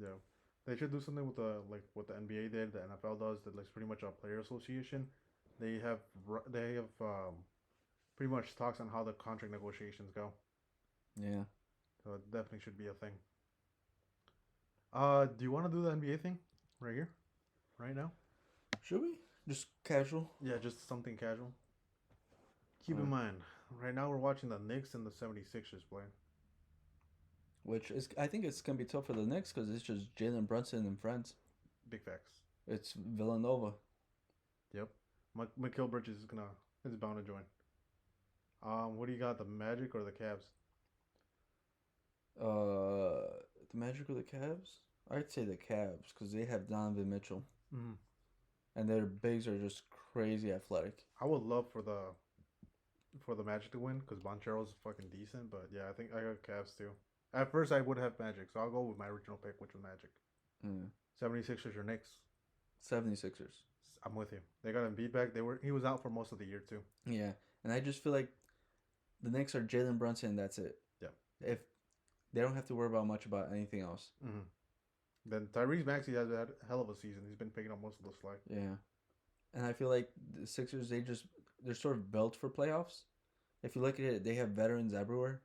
Yeah, they should do something with the like what the NBA did, the NFL does. That like pretty much a player association. They have pretty much talks on how the contract negotiations go. Yeah. So it definitely should be a thing. Do you want to do the NBA thing right here, right now? Should we just casual? Yeah, just something casual. Keep in mind, right now we're watching the Knicks and the 76ers play. Which is I think it's gonna be tough for the Knicks because it's just Jalen Brunson and friends. Big facts. It's Villanova. Yep. Mikal Bridges is bound to join. What do you got? The Magic or the Cavs? The Magic or the Cavs? I'd say the Cavs because they have Donovan Mitchell Mm-hmm. and their bigs are just crazy athletic. I would love for the Magic to win because Boncharo's fucking decent, but yeah, I think I got Cavs too. At first, I would have Magic, so I'll go with my original pick, which was Magic. Mm. 76ers or Knicks? 76ers. I'm with you. They got Embiid back. He was out for most of the year too. Yeah, and I just feel like the Knicks are Jalen Brunson. And that's it. Yeah. If they don't have to worry about much about anything else. Mm-hmm. Then Tyrese Maxey has had a hell of a season. He's been picking up most of the slack. Yeah, and I feel like the Sixers they're sort of built for playoffs. If you look at it, they have veterans everywhere,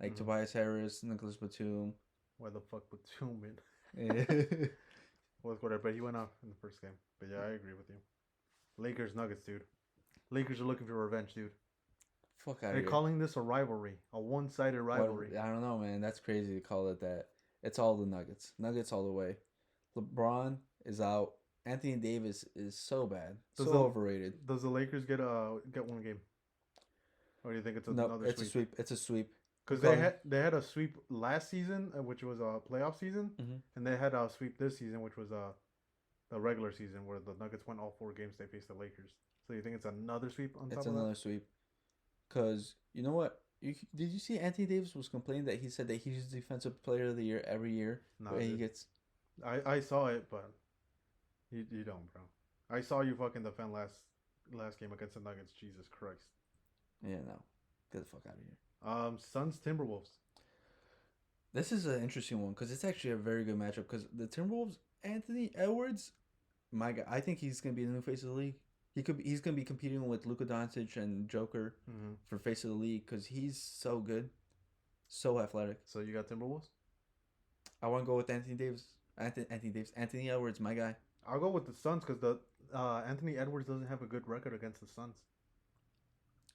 like Tobias Harris, Nicholas Batum. Why the fuck Batum in? Yeah. Fourth quarter, but he went off in the first game. But yeah, I agree with you. Lakers Nuggets, dude. Lakers are looking for revenge, dude. Fuck out of They're here. calling this a rivalry, a one-sided rivalry. I don't know, man. That's crazy to call it that. It's all the Nuggets. Nuggets all the way. LeBron is out. Anthony Davis is so bad. Overrated. Does the Lakers get one game? Or do you think it's another it's sweep? a sweep. It's a sweep. Because they had a sweep last season, which was a playoff season, and they had a sweep this season, which was the regular season, where the Nuggets won all 4 games they faced the Lakers. So you think it's another sweep on top of that? It's another sweep. Because you know what? Did you see Anthony Davis was complaining that he said that he's defensive player of the year every year? No, he gets. I saw it, but you don't, bro. I saw you fucking defend last game against the Nuggets. Jesus Christ. Yeah, no. Get the fuck out of here. Suns Timberwolves. This is an interesting one because it's actually a very good matchup because the Timberwolves, Anthony Edwards, my God, I think he's gonna be the new face of the league. He's gonna be competing with Luka Doncic and Joker for face of the league because he's so good, so athletic. So you got Timberwolves? I want to go with Anthony Davis. Anthony Edwards, my guy. I'll go with the Suns because the Anthony Edwards doesn't have a good record against the Suns.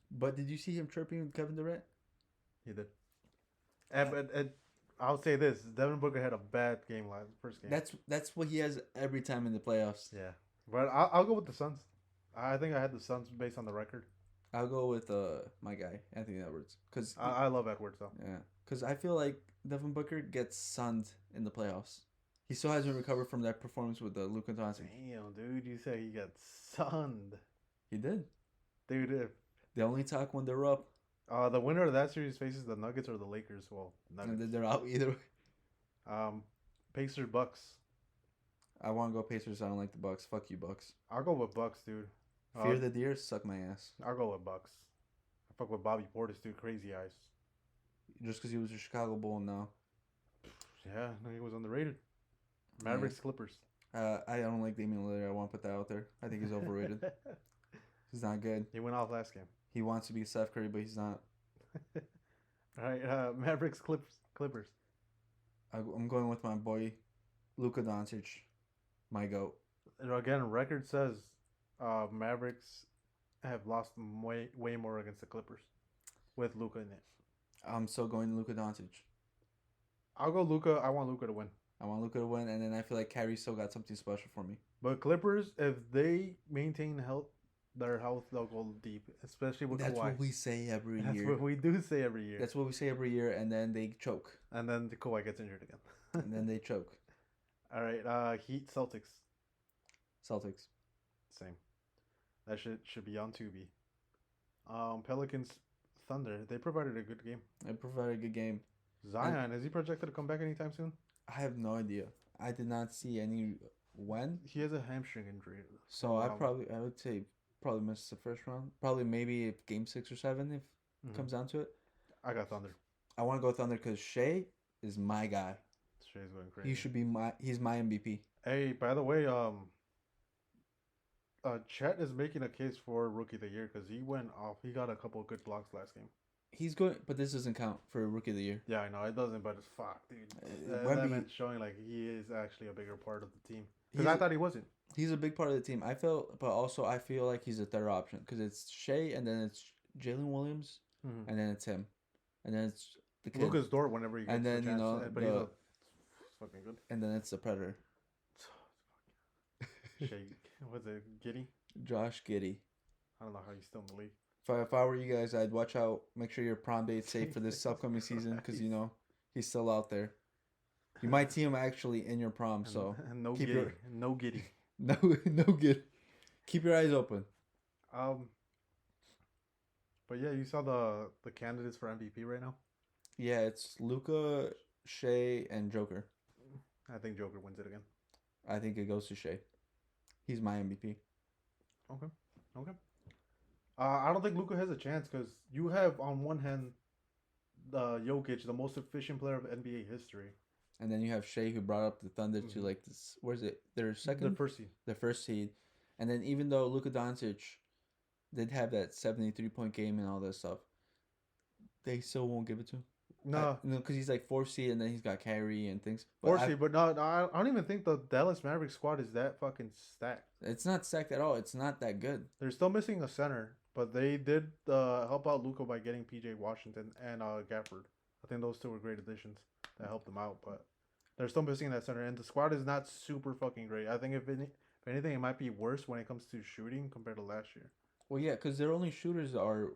But did you see him chirping Kevin Durant? He did. But I'll say this: Devin Booker had a bad game first game. That's what he has every time in the playoffs. Yeah, but I'll go with the Suns. I think I had the Suns based on the record. I'll go with my guy Anthony Edwards because I love Edwards though. Yeah, because I feel like Devin Booker gets sunned in the playoffs. He still hasn't recovered from that performance with the Luka Doncic. Damn, dude, you say he got sunned. He did. Dude, they only talk when they're up. The winner of that series faces the Nuggets or the Lakers. Well, Nuggets. And they're out either way. Pacers Bucks. I want to go Pacers. I don't like the Bucks. Fuck you, Bucks. I'll go with Bucks, dude. Fear the deer, suck my ass. I'll go with Bucks. I fuck with Bobby Portis too. Crazy eyes. Just because he was a Chicago Bull now. Yeah, no, he was underrated. Mavericks, Clippers. I don't like Damian Lillard. I want to put that out there. I think he's overrated. He's not good. He went off last game. He wants to be Steph Curry, but he's not. All right, Mavericks, Clippers. I'm going with my boy, Luka Doncic, my goat. And again, record says Mavericks have lost way more against the Clippers with Luka in it. I'm still going Luka Doncic. I'll go Luka. I want Luka to win. I want Luka to win, and then I feel like Kyrie still got something special for me. But Clippers, if they maintain their health, they'll go deep, especially with That's Kawhi. what we say every year. That's what we do say every year. That's what we say every year, and then they choke. And then the Kawhi gets injured again. And then they choke. All right, Heat, Celtics. Celtics. Same. That should be on Tubi. Pelicans, Thunder. They provided a good game. They provided a good game. Zion, is he projected to come back anytime soon? I have no idea. I did not see any when. He has a hamstring injury. So I would say probably miss the first round. Probably maybe if game 6 or 7 if it comes down to it. I got Thunder. I want to go Thunder because Shea is my guy. Shea's going crazy. He should be he's my MVP. Hey, by the way, Chet is making a case for Rookie of the Year because he went off. He got a couple of good blocks last game. He's going, but this doesn't count for Rookie of the Year. Yeah, I know it doesn't, but it's fuck, dude. That man's showing like he is actually a bigger part of the team. Because I thought he wasn't. He's a big part of the team. I feel like he's a third option because it's Shea and then it's Jalen Williams and then it's him, and then it's the kid. Lucas Dort whenever he gets and then the chance, but he's fucking good. And then it's the Predator. Shea, what's it? Giddey? Josh Giddey. I don't know how he's still in the league. If I were you guys, I'd watch out. Make sure your prom date's safe for this upcoming season because he's still out there. You might see him actually in your prom. So and no Giddey. No Giddey. No Giddey. Keep your eyes open. But yeah, you saw the candidates for MVP right now. Yeah, it's Luka, Shea, and Joker. I think Joker wins it again. I think it goes to Shea. He's my MVP. Okay. I don't think Luka has a chance because you have on one hand, Jokic, the most efficient player of NBA history, and then you have Shea who brought up the Thunder to like this. Where's it? Their first seed, and then even though Luka Doncic did have that 73-point game and all that stuff, they still won't give it to him. No, because he's like 4th seed, and then he's got Kyrie and things. 4th seed, but no, I don't even think the Dallas Mavericks squad is that fucking stacked. It's not stacked at all. It's not that good. They're still missing a center, but they did help out Luka by getting PJ Washington and Gafford. I think those two were great additions that helped them out, but they're still missing that center, and the squad is not super fucking great. I think if anything, it might be worse when it comes to shooting compared to last year. Well, yeah, because their only shooters are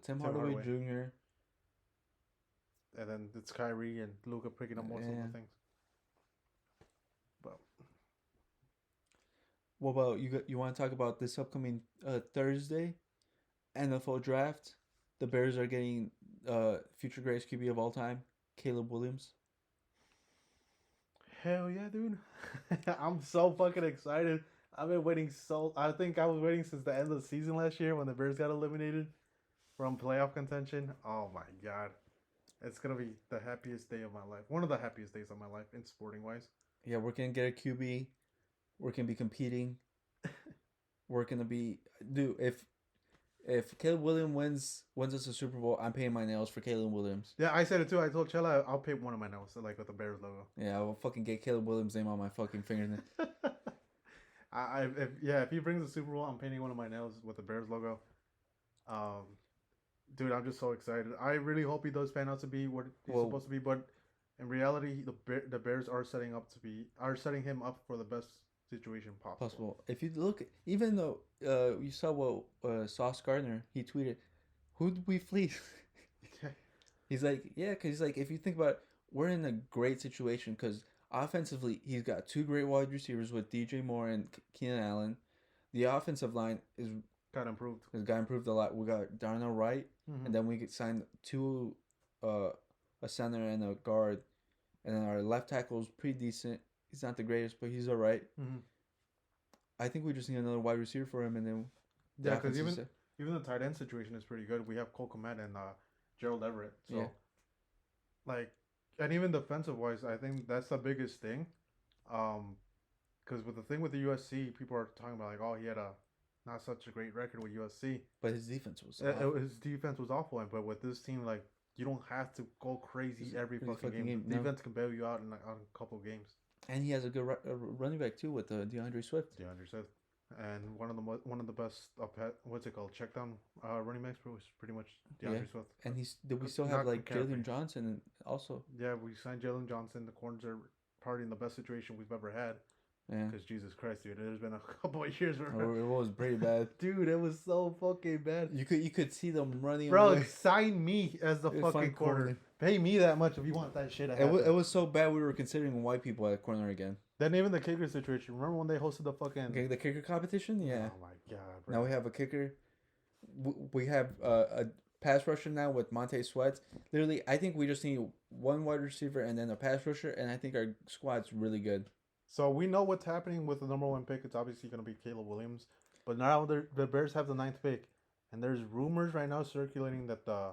Tim Hardaway Jr. And then it's Kyrie and Luka picking up most of the things. But what about you? You want to talk about this upcoming Thursday NFL draft? The Bears are getting future greatest QB of all time, Caleb Williams. Hell yeah, dude! I'm so fucking excited. I've been waiting I think I was waiting since the end of the season last year when the Bears got eliminated from playoff contention. Oh my god. It's going to be the happiest day of my life. One of the happiest days of my life in sporting wise. Yeah, we're going to get a QB. We're going to be competing. We're going to be... Dude, if Caleb Williams wins us a Super Bowl, I'm paying my nails for Caleb Williams. Yeah, I said it too. I told Chella I'll pay one of my nails, like with the Bears logo. Yeah, I will fucking get Caleb Williams' name on my fucking fingernail. If he brings the Super Bowl, I'm painting one of my nails with the Bears logo. Dude, I'm just so excited. I really hope he does pan out to be what he's supposed to be, but in reality, the Bears are setting him up for the best situation possible. If you look, even though you saw what Sauce Gardner, he tweeted, "Who did we fleece?" He's like, yeah, because he's like, if you think about it, we're in a great situation because offensively, he's got 2 great wide receivers with DJ Moore and Keenan Allen. The offensive line got improved. It's got improved a lot. We got Darnell Wright, and then we could sign 2, a center and a guard, and then our left tackle is pretty decent. He's not the greatest, but he's all right. I think we just need another wide receiver for him, and then The Yeah, because offense is even the tight end situation is pretty good. We have Cole Kmet and Gerald Everett. yeah. So like, and even defensive wise, I think that's the biggest thing. Um, because with the thing with the USC, people are talking about like, oh, he had a not such a great record with USC. But his defense was awful. His defense was awful, but with this team, like, you don't have to go crazy every fucking game. The No. defense can bail you out in on a couple of games. And he has a good running back too with DeAndre Swift. DeAndre Swift, and one of the best what's it called, check down running backs, was pretty much DeAndre Swift. And we still have like Jalen Johnson also. Yeah, we signed Jalen Johnson. The corners are probably in the best situation we've ever had. Yeah. Because Jesus Christ, dude, there's been a couple of years where it was pretty bad. Dude, it was so fucking bad. You could see them running. Bro, away. sign me as the fucking corner. Pay me that much if you want that shit. It was so bad we were considering white people at corner again. Then even the kicker situation. Remember when they hosted the fucking the kicker competition? Yeah. Oh my god, bro. Now we have a kicker. We have a pass rusher now with Montez Sweat. Literally, I think we just need one wide receiver and then a pass rusher, and I think our squad's really good. So we know what's happening with the number one pick. It's obviously going to be Caleb Williams. But now the Bears have the 9th pick. And there's rumors right now circulating that the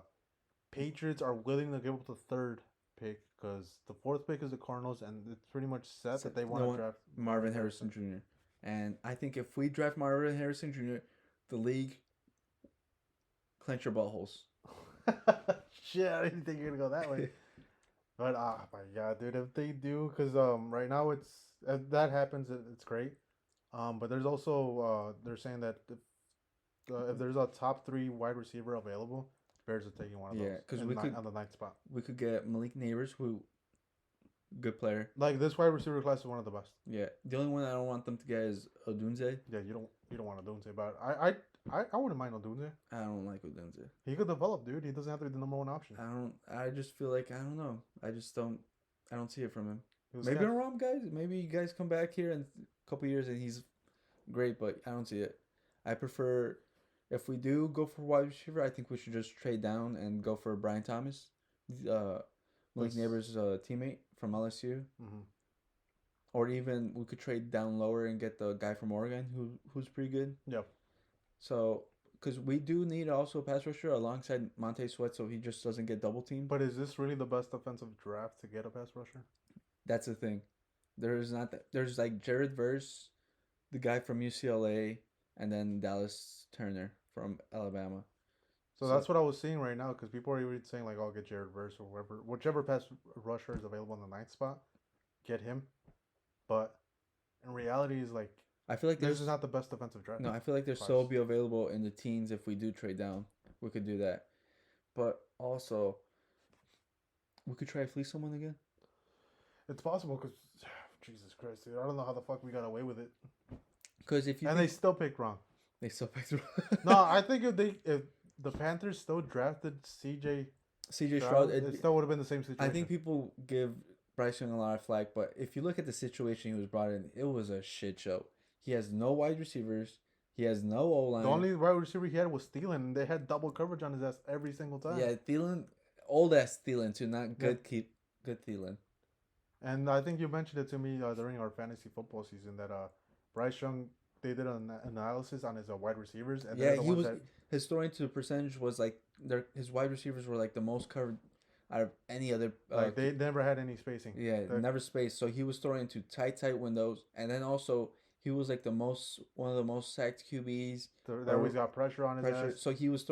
Patriots are willing to give up the 3rd pick because the 4th pick is the Cardinals, and it's pretty much set that they want to draft Marvin Harrison Jr. And I think if we draft Marvin Harrison Jr., the league clench your buttholes. Shit, I didn't think you were going to go that way. But, my God, dude, if they do, because right now if that happens, it's great. But there's also, they're saying that if there's a top 3 wide receiver available, Bears are taking one of those. Yeah, because on the 9th spot. We could get Malik Neighbors, who good player. Like, this wide receiver class is one of the best. Yeah, the only one I don't want them to get is Odunze. Yeah, you don't want Odunze, but I wouldn't mind Odunze. I don't like Odunze. He could develop, dude. He doesn't have to be the number one option. I just feel like I don't know. I don't see it from him. Maybe I'm wrong, guys. Maybe you guys come back here in a couple years and he's great, but I don't see it. I prefer, if we do go for wide receiver, I think we should just trade down and go for Brian Thomas, Malik Neighbors' teammate from LSU. Mm-hmm. Or even we could trade down lower and get the guy from Oregon who's pretty good. Yep. So, because we do need also a pass rusher alongside Montez Sweat, so he just doesn't get double teamed. But is this really the best offensive draft to get a pass rusher? That's the thing. There's not that. There's like Jared Verse, the guy from UCLA, and then Dallas Turner from Alabama. So that's what I was seeing right now, because people are even saying like, "I'll get Jared Verse or whichever pass rusher is available in the 9th spot, get him." But in reality, is like, I feel like this is not the best defensive draft. No, I feel like there's so be available in the teens if we do trade down. We could do that, but also we could try to fleece someone again. It's possible because Jesus Christ, dude, I don't know how the fuck we got away with it. Because they still picked wrong. They still picked wrong. No, I think if the Panthers still drafted CJ Stroud, it still would have been the same situation. I think people give Bryce Young a lot of flack, but if you look at the situation he was brought in, it was a shit show. He has no wide receivers. He has no O-line. The only wide receiver he had was Thielen, and they had double coverage on his ass every single time. Yeah, Thielen, old ass Thielen too, not good good Thielen. And I think you mentioned it to me during our fantasy football season that Bryce Young, they did an analysis on his wide receivers, and his throwing to percentage was like his wide receivers were like the most covered out of any other. Like they never had any spacing. Yeah, never spaced. So he was throwing into tight windows, and then also he was like one of the most sacked QBs. That always got pressure on his ass. So he was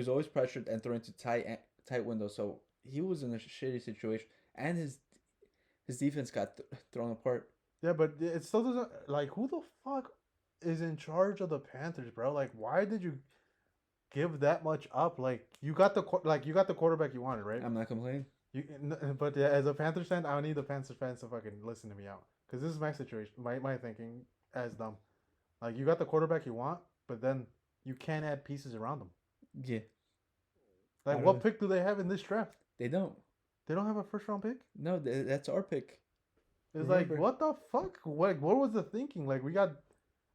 always pressured and throwing into tight windows. So he was in a shitty situation, and his defense got thrown apart. Yeah, but it still doesn't, like, who the fuck is in charge of the Panthers, bro? Like, why did you give that much up? Like, you got the quarterback you wanted, right? I'm not complaining. But yeah, as a Panthers fan, I need the Panthers fans to fucking listen to me out, because this is my situation, my thinking as dumb. Like, you got the quarterback you want, but then you can't add pieces around them. Yeah. Like, what pick do they have in this draft? They don't. They don't have a first round pick? No, that's our pick. It's like, what the fuck? What was the thinking? Like, we got,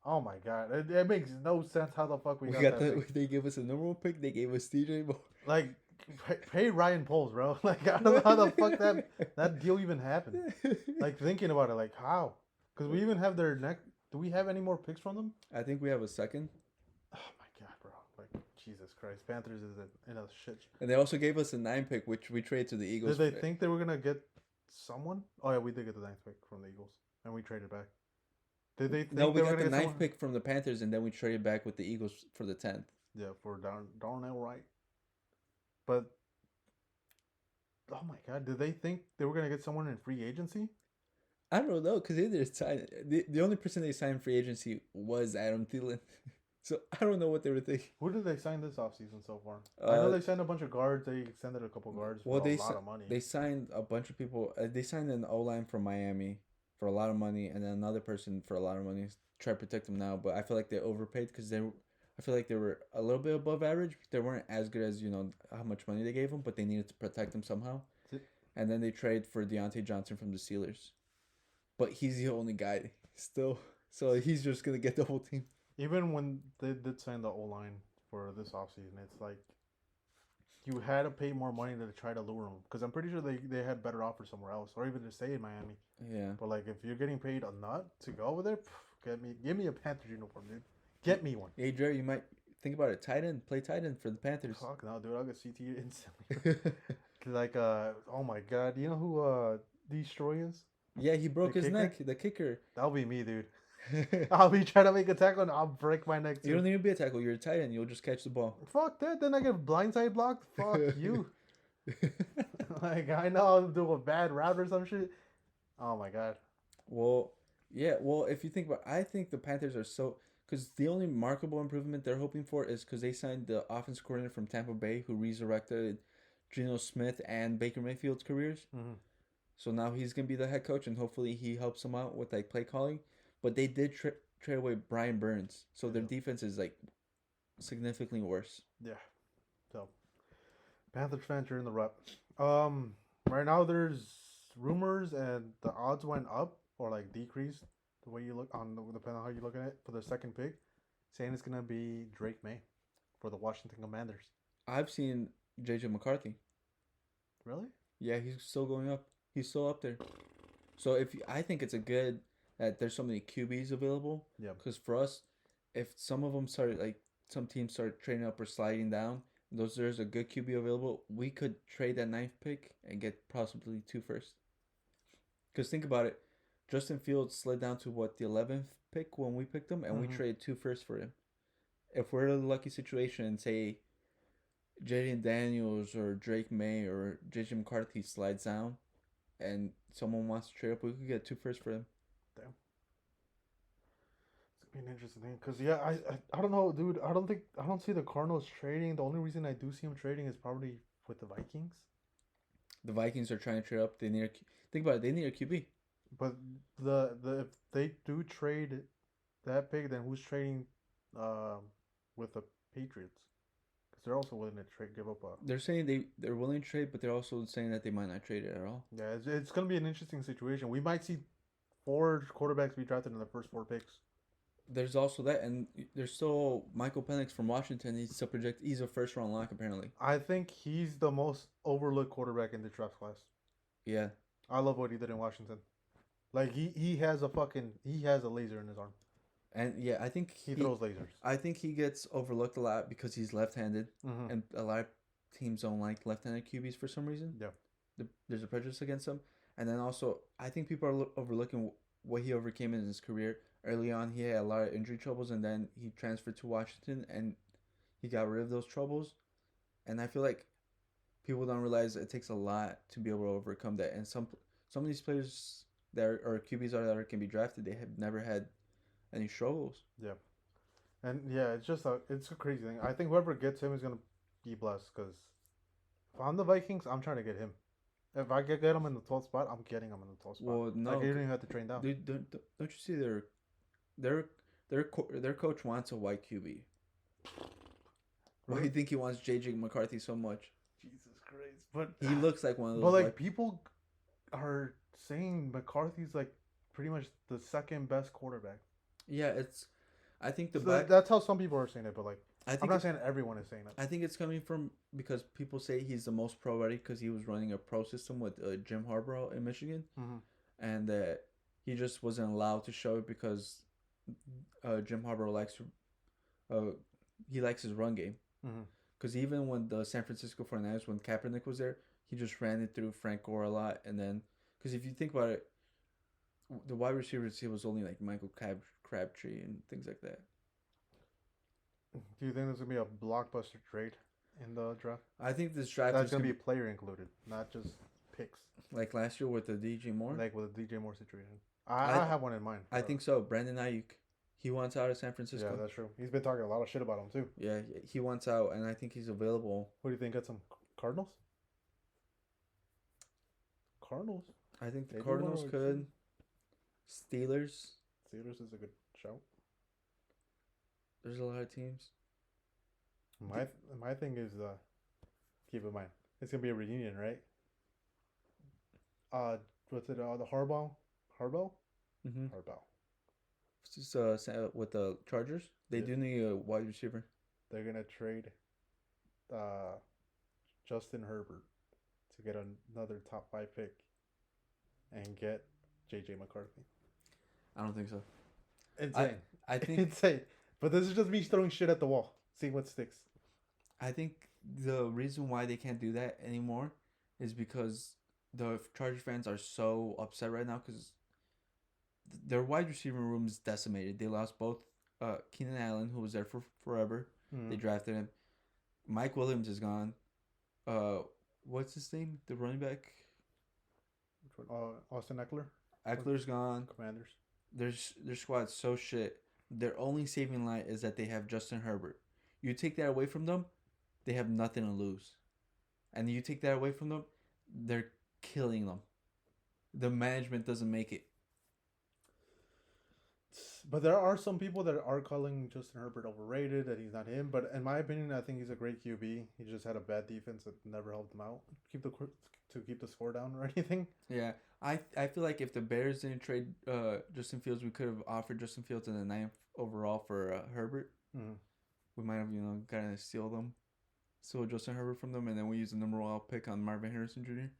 oh my god, it makes no sense how the fuck we got that. They gave us a number one pick. They gave us DJ Moore. Like, pay Ryan Poles, bro. Like, I don't know how the fuck that deal even happened. Like, thinking about it, like, how? Because we even have their neck. Do we have any more picks from them? I think we have a second. Oh Christ, Panthers is in a shit. And they also gave us a 9 pick, which we traded to the Eagles. Did they think they were gonna get someone? Oh yeah, we did get the 9th pick from the Eagles, and we traded back. Did they think No, we they were got the gonna get 9th someone? pick from the Panthers, and then we traded back with the Eagles for the 10th. Yeah, for Darnell Wright. But oh my god, did they think they were gonna get someone in free agency? I don't know, because they didn't sign. The only person they signed free agency was Adam Thielen. So I don't know what they were thinking. Who did they sign this offseason so far? I know they signed a bunch of guards. They extended a couple guards for a lot of money. They signed a bunch of people. They signed an O-line from Miami for a lot of money, and then another person for a lot of money. Try to protect them now, but I feel like they overpaid because I feel like they were a little bit above average. They weren't as good as how much money they gave them, but they needed to protect them somehow. And then they trade for Deontay Johnson from the Steelers, but he's the only guy still, so he's just gonna get the whole team. Even when they did sign the O-line for this offseason, it's like you had to pay more money to try to lure them. Because I'm pretty sure they had better offers somewhere else, or even to stay in Miami. Yeah. But like, if you're getting paid a nut to go over there, give me a Panthers uniform, dude. Get me one. Hey, Jerry, you might think about it. Tight end, play tight end for the Panthers. Fuck no, dude. I'll get CT instantly. Like, oh my god, you know who Destroy is? Yeah, he broke his kicker? neck. The kicker. That'll be me, dude. I'll be trying to make a tackle and I'll break my neck too. You don't need to be a tackle. You're a tight end. You'll just catch the ball. Fuck that. Then I get blindside blocked. Fuck you. Like, I know I'll do a bad route or some shit. Oh my god. Well, yeah. Well, if you think about, I think the Panthers are so because the only markable improvement they're hoping for is because they signed the offense coordinator from Tampa Bay who resurrected Geno Smith and Baker Mayfield's careers. Mm-hmm. So now he's gonna be the head coach, and hopefully he helps them out with like play calling. But they did trade away Brian Burns, so their defense is like significantly worse. Yeah. So, Panthers fans are in the rut. Right now there's rumors and the odds went up or like decreased the way you look on depending on how you look at it for the second pick, saying it's gonna be Drake May for the Washington Commanders. I've seen JJ McCarthy. Really? Yeah, he's still going up. He's still up there. So I think it's a good that there's so many QBs available. Yeah. Because for us, if some of them start some teams start trading up or sliding down, there's a good QB available, we could trade that 9th pick and get possibly 2 first. Because think about it, Justin Fields slid down to the 11th pick when we picked him, and we traded 2 first for him. If we're in a lucky situation and say Jaden Daniels or Drake May or JJ McCarthy slides down, and someone wants to trade up, we could get 2 first for him. Damn. It's gonna be an interesting thing because I don't know, dude. I don't see the Cardinals trading. The only reason I do see them trading is probably with the Vikings. The Vikings are trying to trade up. Think about it. They need a QB. But if they do trade that big, then who's trading with the Patriots? Because they're also willing to give up a. They're saying they're willing to trade, but they're also saying that they might not trade it at all. Yeah, it's gonna be an interesting situation. We might see 4 quarterbacks be drafted in the first 4 picks. There's also that, and there's still Michael Penix from Washington. He's a first round lock apparently. I think he's the most overlooked quarterback in the draft class. Yeah, I love what he did in Washington. Like he has a laser in his arm. and yeah, I think He throws lasers. I think he gets overlooked a lot because he's left-handed, and a lot of teams don't like left-handed QBs for some reason. Yeah. There's a prejudice against him, and then also I think people are overlooking what he overcame in his career. Early on, he had a lot of injury troubles, and then he transferred to Washington, and he got rid of those troubles. And I feel like people don't realize it takes a lot to be able to overcome that. And some of these players or QBs that can be drafted, they have never had any struggles. Yeah. And yeah, it's a crazy thing. I think whoever gets him is gonna be blessed because if I'm the Vikings, I'm trying to get him. If I get him in the 12th spot, I'm getting him in the 12th spot. Well, no, like, you don't even have to train down. Dude, don't you see their coach wants a white QB? Why do you think he wants JJ McCarthy so much? Jesus Christ! But He looks like one of those. but like people are saying McCarthy's like pretty much the second best quarterback. Yeah, I think That's how some people are saying it, but like I think I'm not saying everyone is saying it. I think it's coming from because people say he's the most pro ready because he was running a pro system with Jim Harbaugh in Michigan, and that he just wasn't allowed to show it because Jim Harbaugh likes his run game. Because even when the San Francisco 49ers, when Kaepernick was there, he just ran it through Frank Gore a lot. And then, because if you think about it, the wide receivers, he was only like Crabtree and things like that. Do you think there's gonna be a blockbuster trade in the draft? I think this draft That's is gonna going be to be player included, not just picks. like last year with the DJ Moore. Like with the DJ Moore situation. I I have one in mind. I think so. Brandon Ayuk, he wants out of San Francisco. Yeah, that's true. He's been talking a lot of shit about him too. Yeah, he wants out, and I think he's available. What do you think? Got some Cardinals? Cardinals. I think the Maybe Cardinals one or could. Steelers. Steelers is a good shout. There's a lot of teams. My thing is keep in mind it's gonna be a reunion, right? What's it? The Harbaugh. Mm-hmm. Harbaugh. Just with the Chargers, they Yeah. do need a wide receiver. They're gonna trade Justin Herbert to get another top 5 pick and get JJ McCarthy. I don't think so. Insane. I think Insane. But this is just me throwing shit at the wall, seeing what sticks. I think the reason why they can't do that anymore is because the Chargers fans are so upset right now because their wide receiver room is decimated. They lost both Keenan Allen, who was there for forever. They drafted him. Mike Williams is gone. What's his name? The running back? Which one? Austin Eckler. Eckler's gone. Commanders. Their squad's so shit. Their only saving line is that they have Justin Herbert. You take that away from them, they have nothing to lose. And you take that away from them, they're killing them. The management doesn't make it. But there are some people that are calling Justin Herbert overrated, that he's not him. But in my opinion, I think he's a great QB. He just had a bad defense that never helped him out to keep the score down or anything. Yeah, I feel like if the Bears didn't trade Justin Fields, we could have offered Justin Fields in the 9th overall for Herbert. Mm-hmm. We might have kind of steal Justin Herbert from them, and then we use the number 1 pick on Marvin Harrison Jr.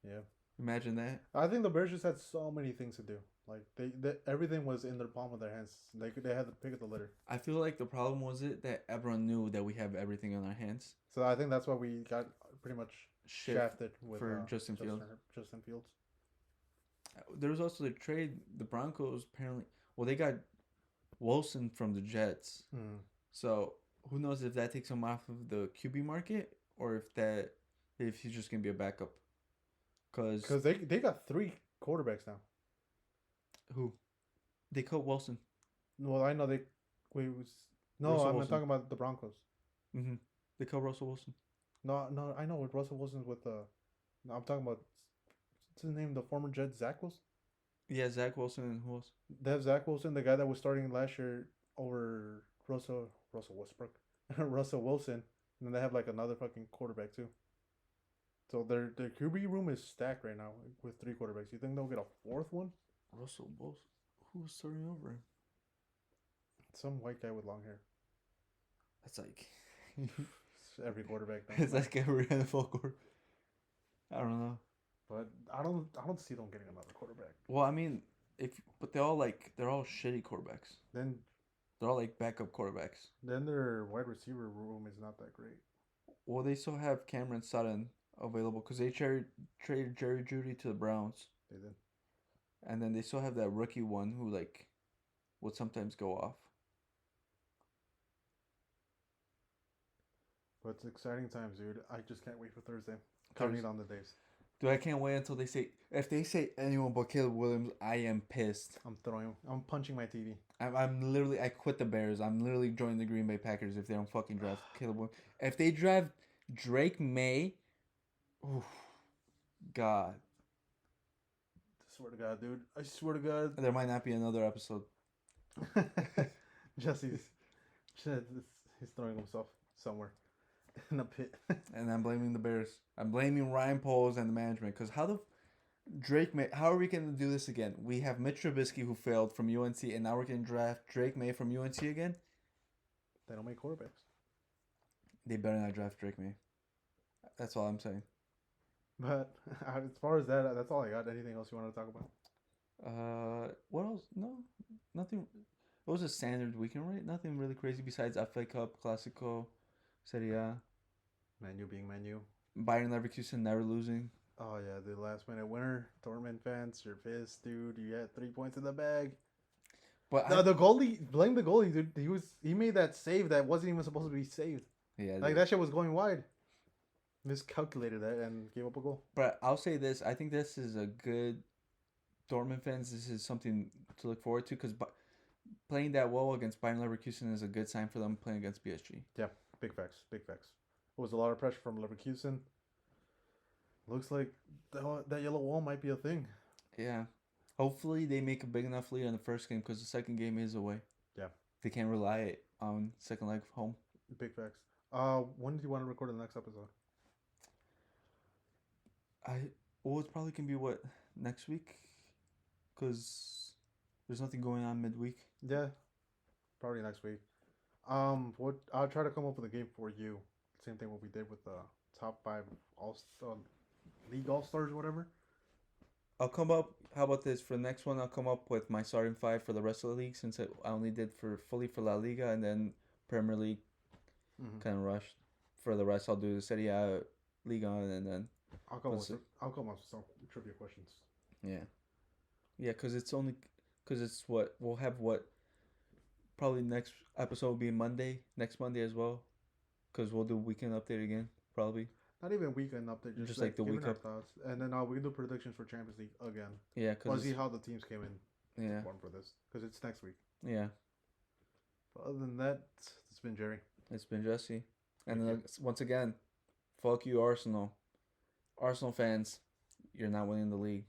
Yeah. Imagine that. I think the Bears just had so many things to do. Like they everything was in the palm of their hands. They had to pick up the litter. I feel like the problem was that everyone knew that we have everything in our hands. So I think that's why we got pretty much shafted with for Justin Fields. Justin Fields. There was also the trade. The Broncos apparently, they got Wilson from the Jets. Mm. So who knows if that takes him off of the QB market or if he's just gonna be a backup. Because they got 3 quarterbacks now. Who? They cut Wilson. Well, I know Russell I'm Wilson. talking about the Broncos. Mm-hmm. They cut Russell Wilson. No, I know what Russell Wilson's with the. No, I'm talking about. What's his name? The former Jet, Zach Wilson. Yeah, Zach Wilson and who else? They have Zach Wilson, the guy that was starting last year over Russell Westbrook, Russell Wilson, and then they have like another fucking quarterback too. So their QB room is stacked right now with 3 quarterbacks. You think they'll get a 4th one? Russell Wilson. Who was starting over him? Some white guy with long hair. That's like Every quarterback. it's like every NFL quarterback. I don't know. But I don't see them getting another quarterback. Well, I mean, but they're all shitty quarterbacks. Then They're all like backup quarterbacks. their wide receiver room is not that great. Well, they still have Cameron Sutton available because they traded Jerry Jeudy to the Browns, They did. and then they still have that rookie one who would sometimes go off. But it's exciting times, dude. I just can't wait for Thursday. Counting on the days. Dude, I can't wait until if they say anyone but Caleb Williams, I am pissed. I'm punching my TV. I'm literally, I quit the Bears. I'm literally joining the Green Bay Packers if they don't fucking draft Caleb Williams. If they draft Drake May, oof, God. I swear to God, dude. I swear to God. There might not be another episode. Jesse's he's throwing himself somewhere in a pit. And I'm blaming the Bears. I'm blaming Ryan Poles and the management. Because how are we going to do this again? We have Mitch Trubisky who failed from UNC, and now we're going to draft Drake May from UNC again? They don't make quarterbacks. They better not draft Drake May. That's all I'm saying. But as far as that's all I got. Anything else you want to talk about? What else? No, nothing. It was a standard weekend, right? Nothing really crazy besides FA Cup, Classico, Serie A. Menu being menu. Bayern Leverkusen never losing. Oh yeah, the last minute winner. Dortmund fans, you're pissed, dude. You had 3 points in the bag. But No, the goalie, blame the goalie, dude. He made that save that wasn't even supposed to be saved. yeah, Like that shit was going wide. Miscalculated that and gave up a goal. but I'll say this: I think this is a good Dortmund fans. This is something to look forward to because playing that well against Bayern Leverkusen is a good sign for them playing against PSG. Yeah, big facts, big facts. It was a lot of pressure from Leverkusen. Looks like that yellow wall might be a thing. Yeah. Hopefully they make a big enough lead in the first game because the second game is away. Yeah. They can't rely on second leg home. Big facts. When do you want to record the next episode? It's probably can be next week, because there's nothing going on midweek. Yeah, probably next week. What I'll try to come up with a game for you. Same thing what we did with the top 5 league all stars or whatever. I'll come up. How about this for the next one? I'll come up with my starting 5 for the rest of the league since I only did fully for La Liga and then Premier League. Kind of rushed. For the rest, I'll do the Serie A, Liga, and then I'll come up with some trivia questions. yeah, because it's what we'll have. What probably next episode will be next Monday as well, because we'll do weekend update again probably. Not even weekend update, just like the week up thoughts, and then we can do predictions for Champions League again. Yeah, we'll see how the teams came in. Yeah. Form for this because it's next week. Yeah. But other than that, it's been Jerry. It's been Jesse, and once again, fuck you, Arsenal. Arsenal fans, you're not winning the league.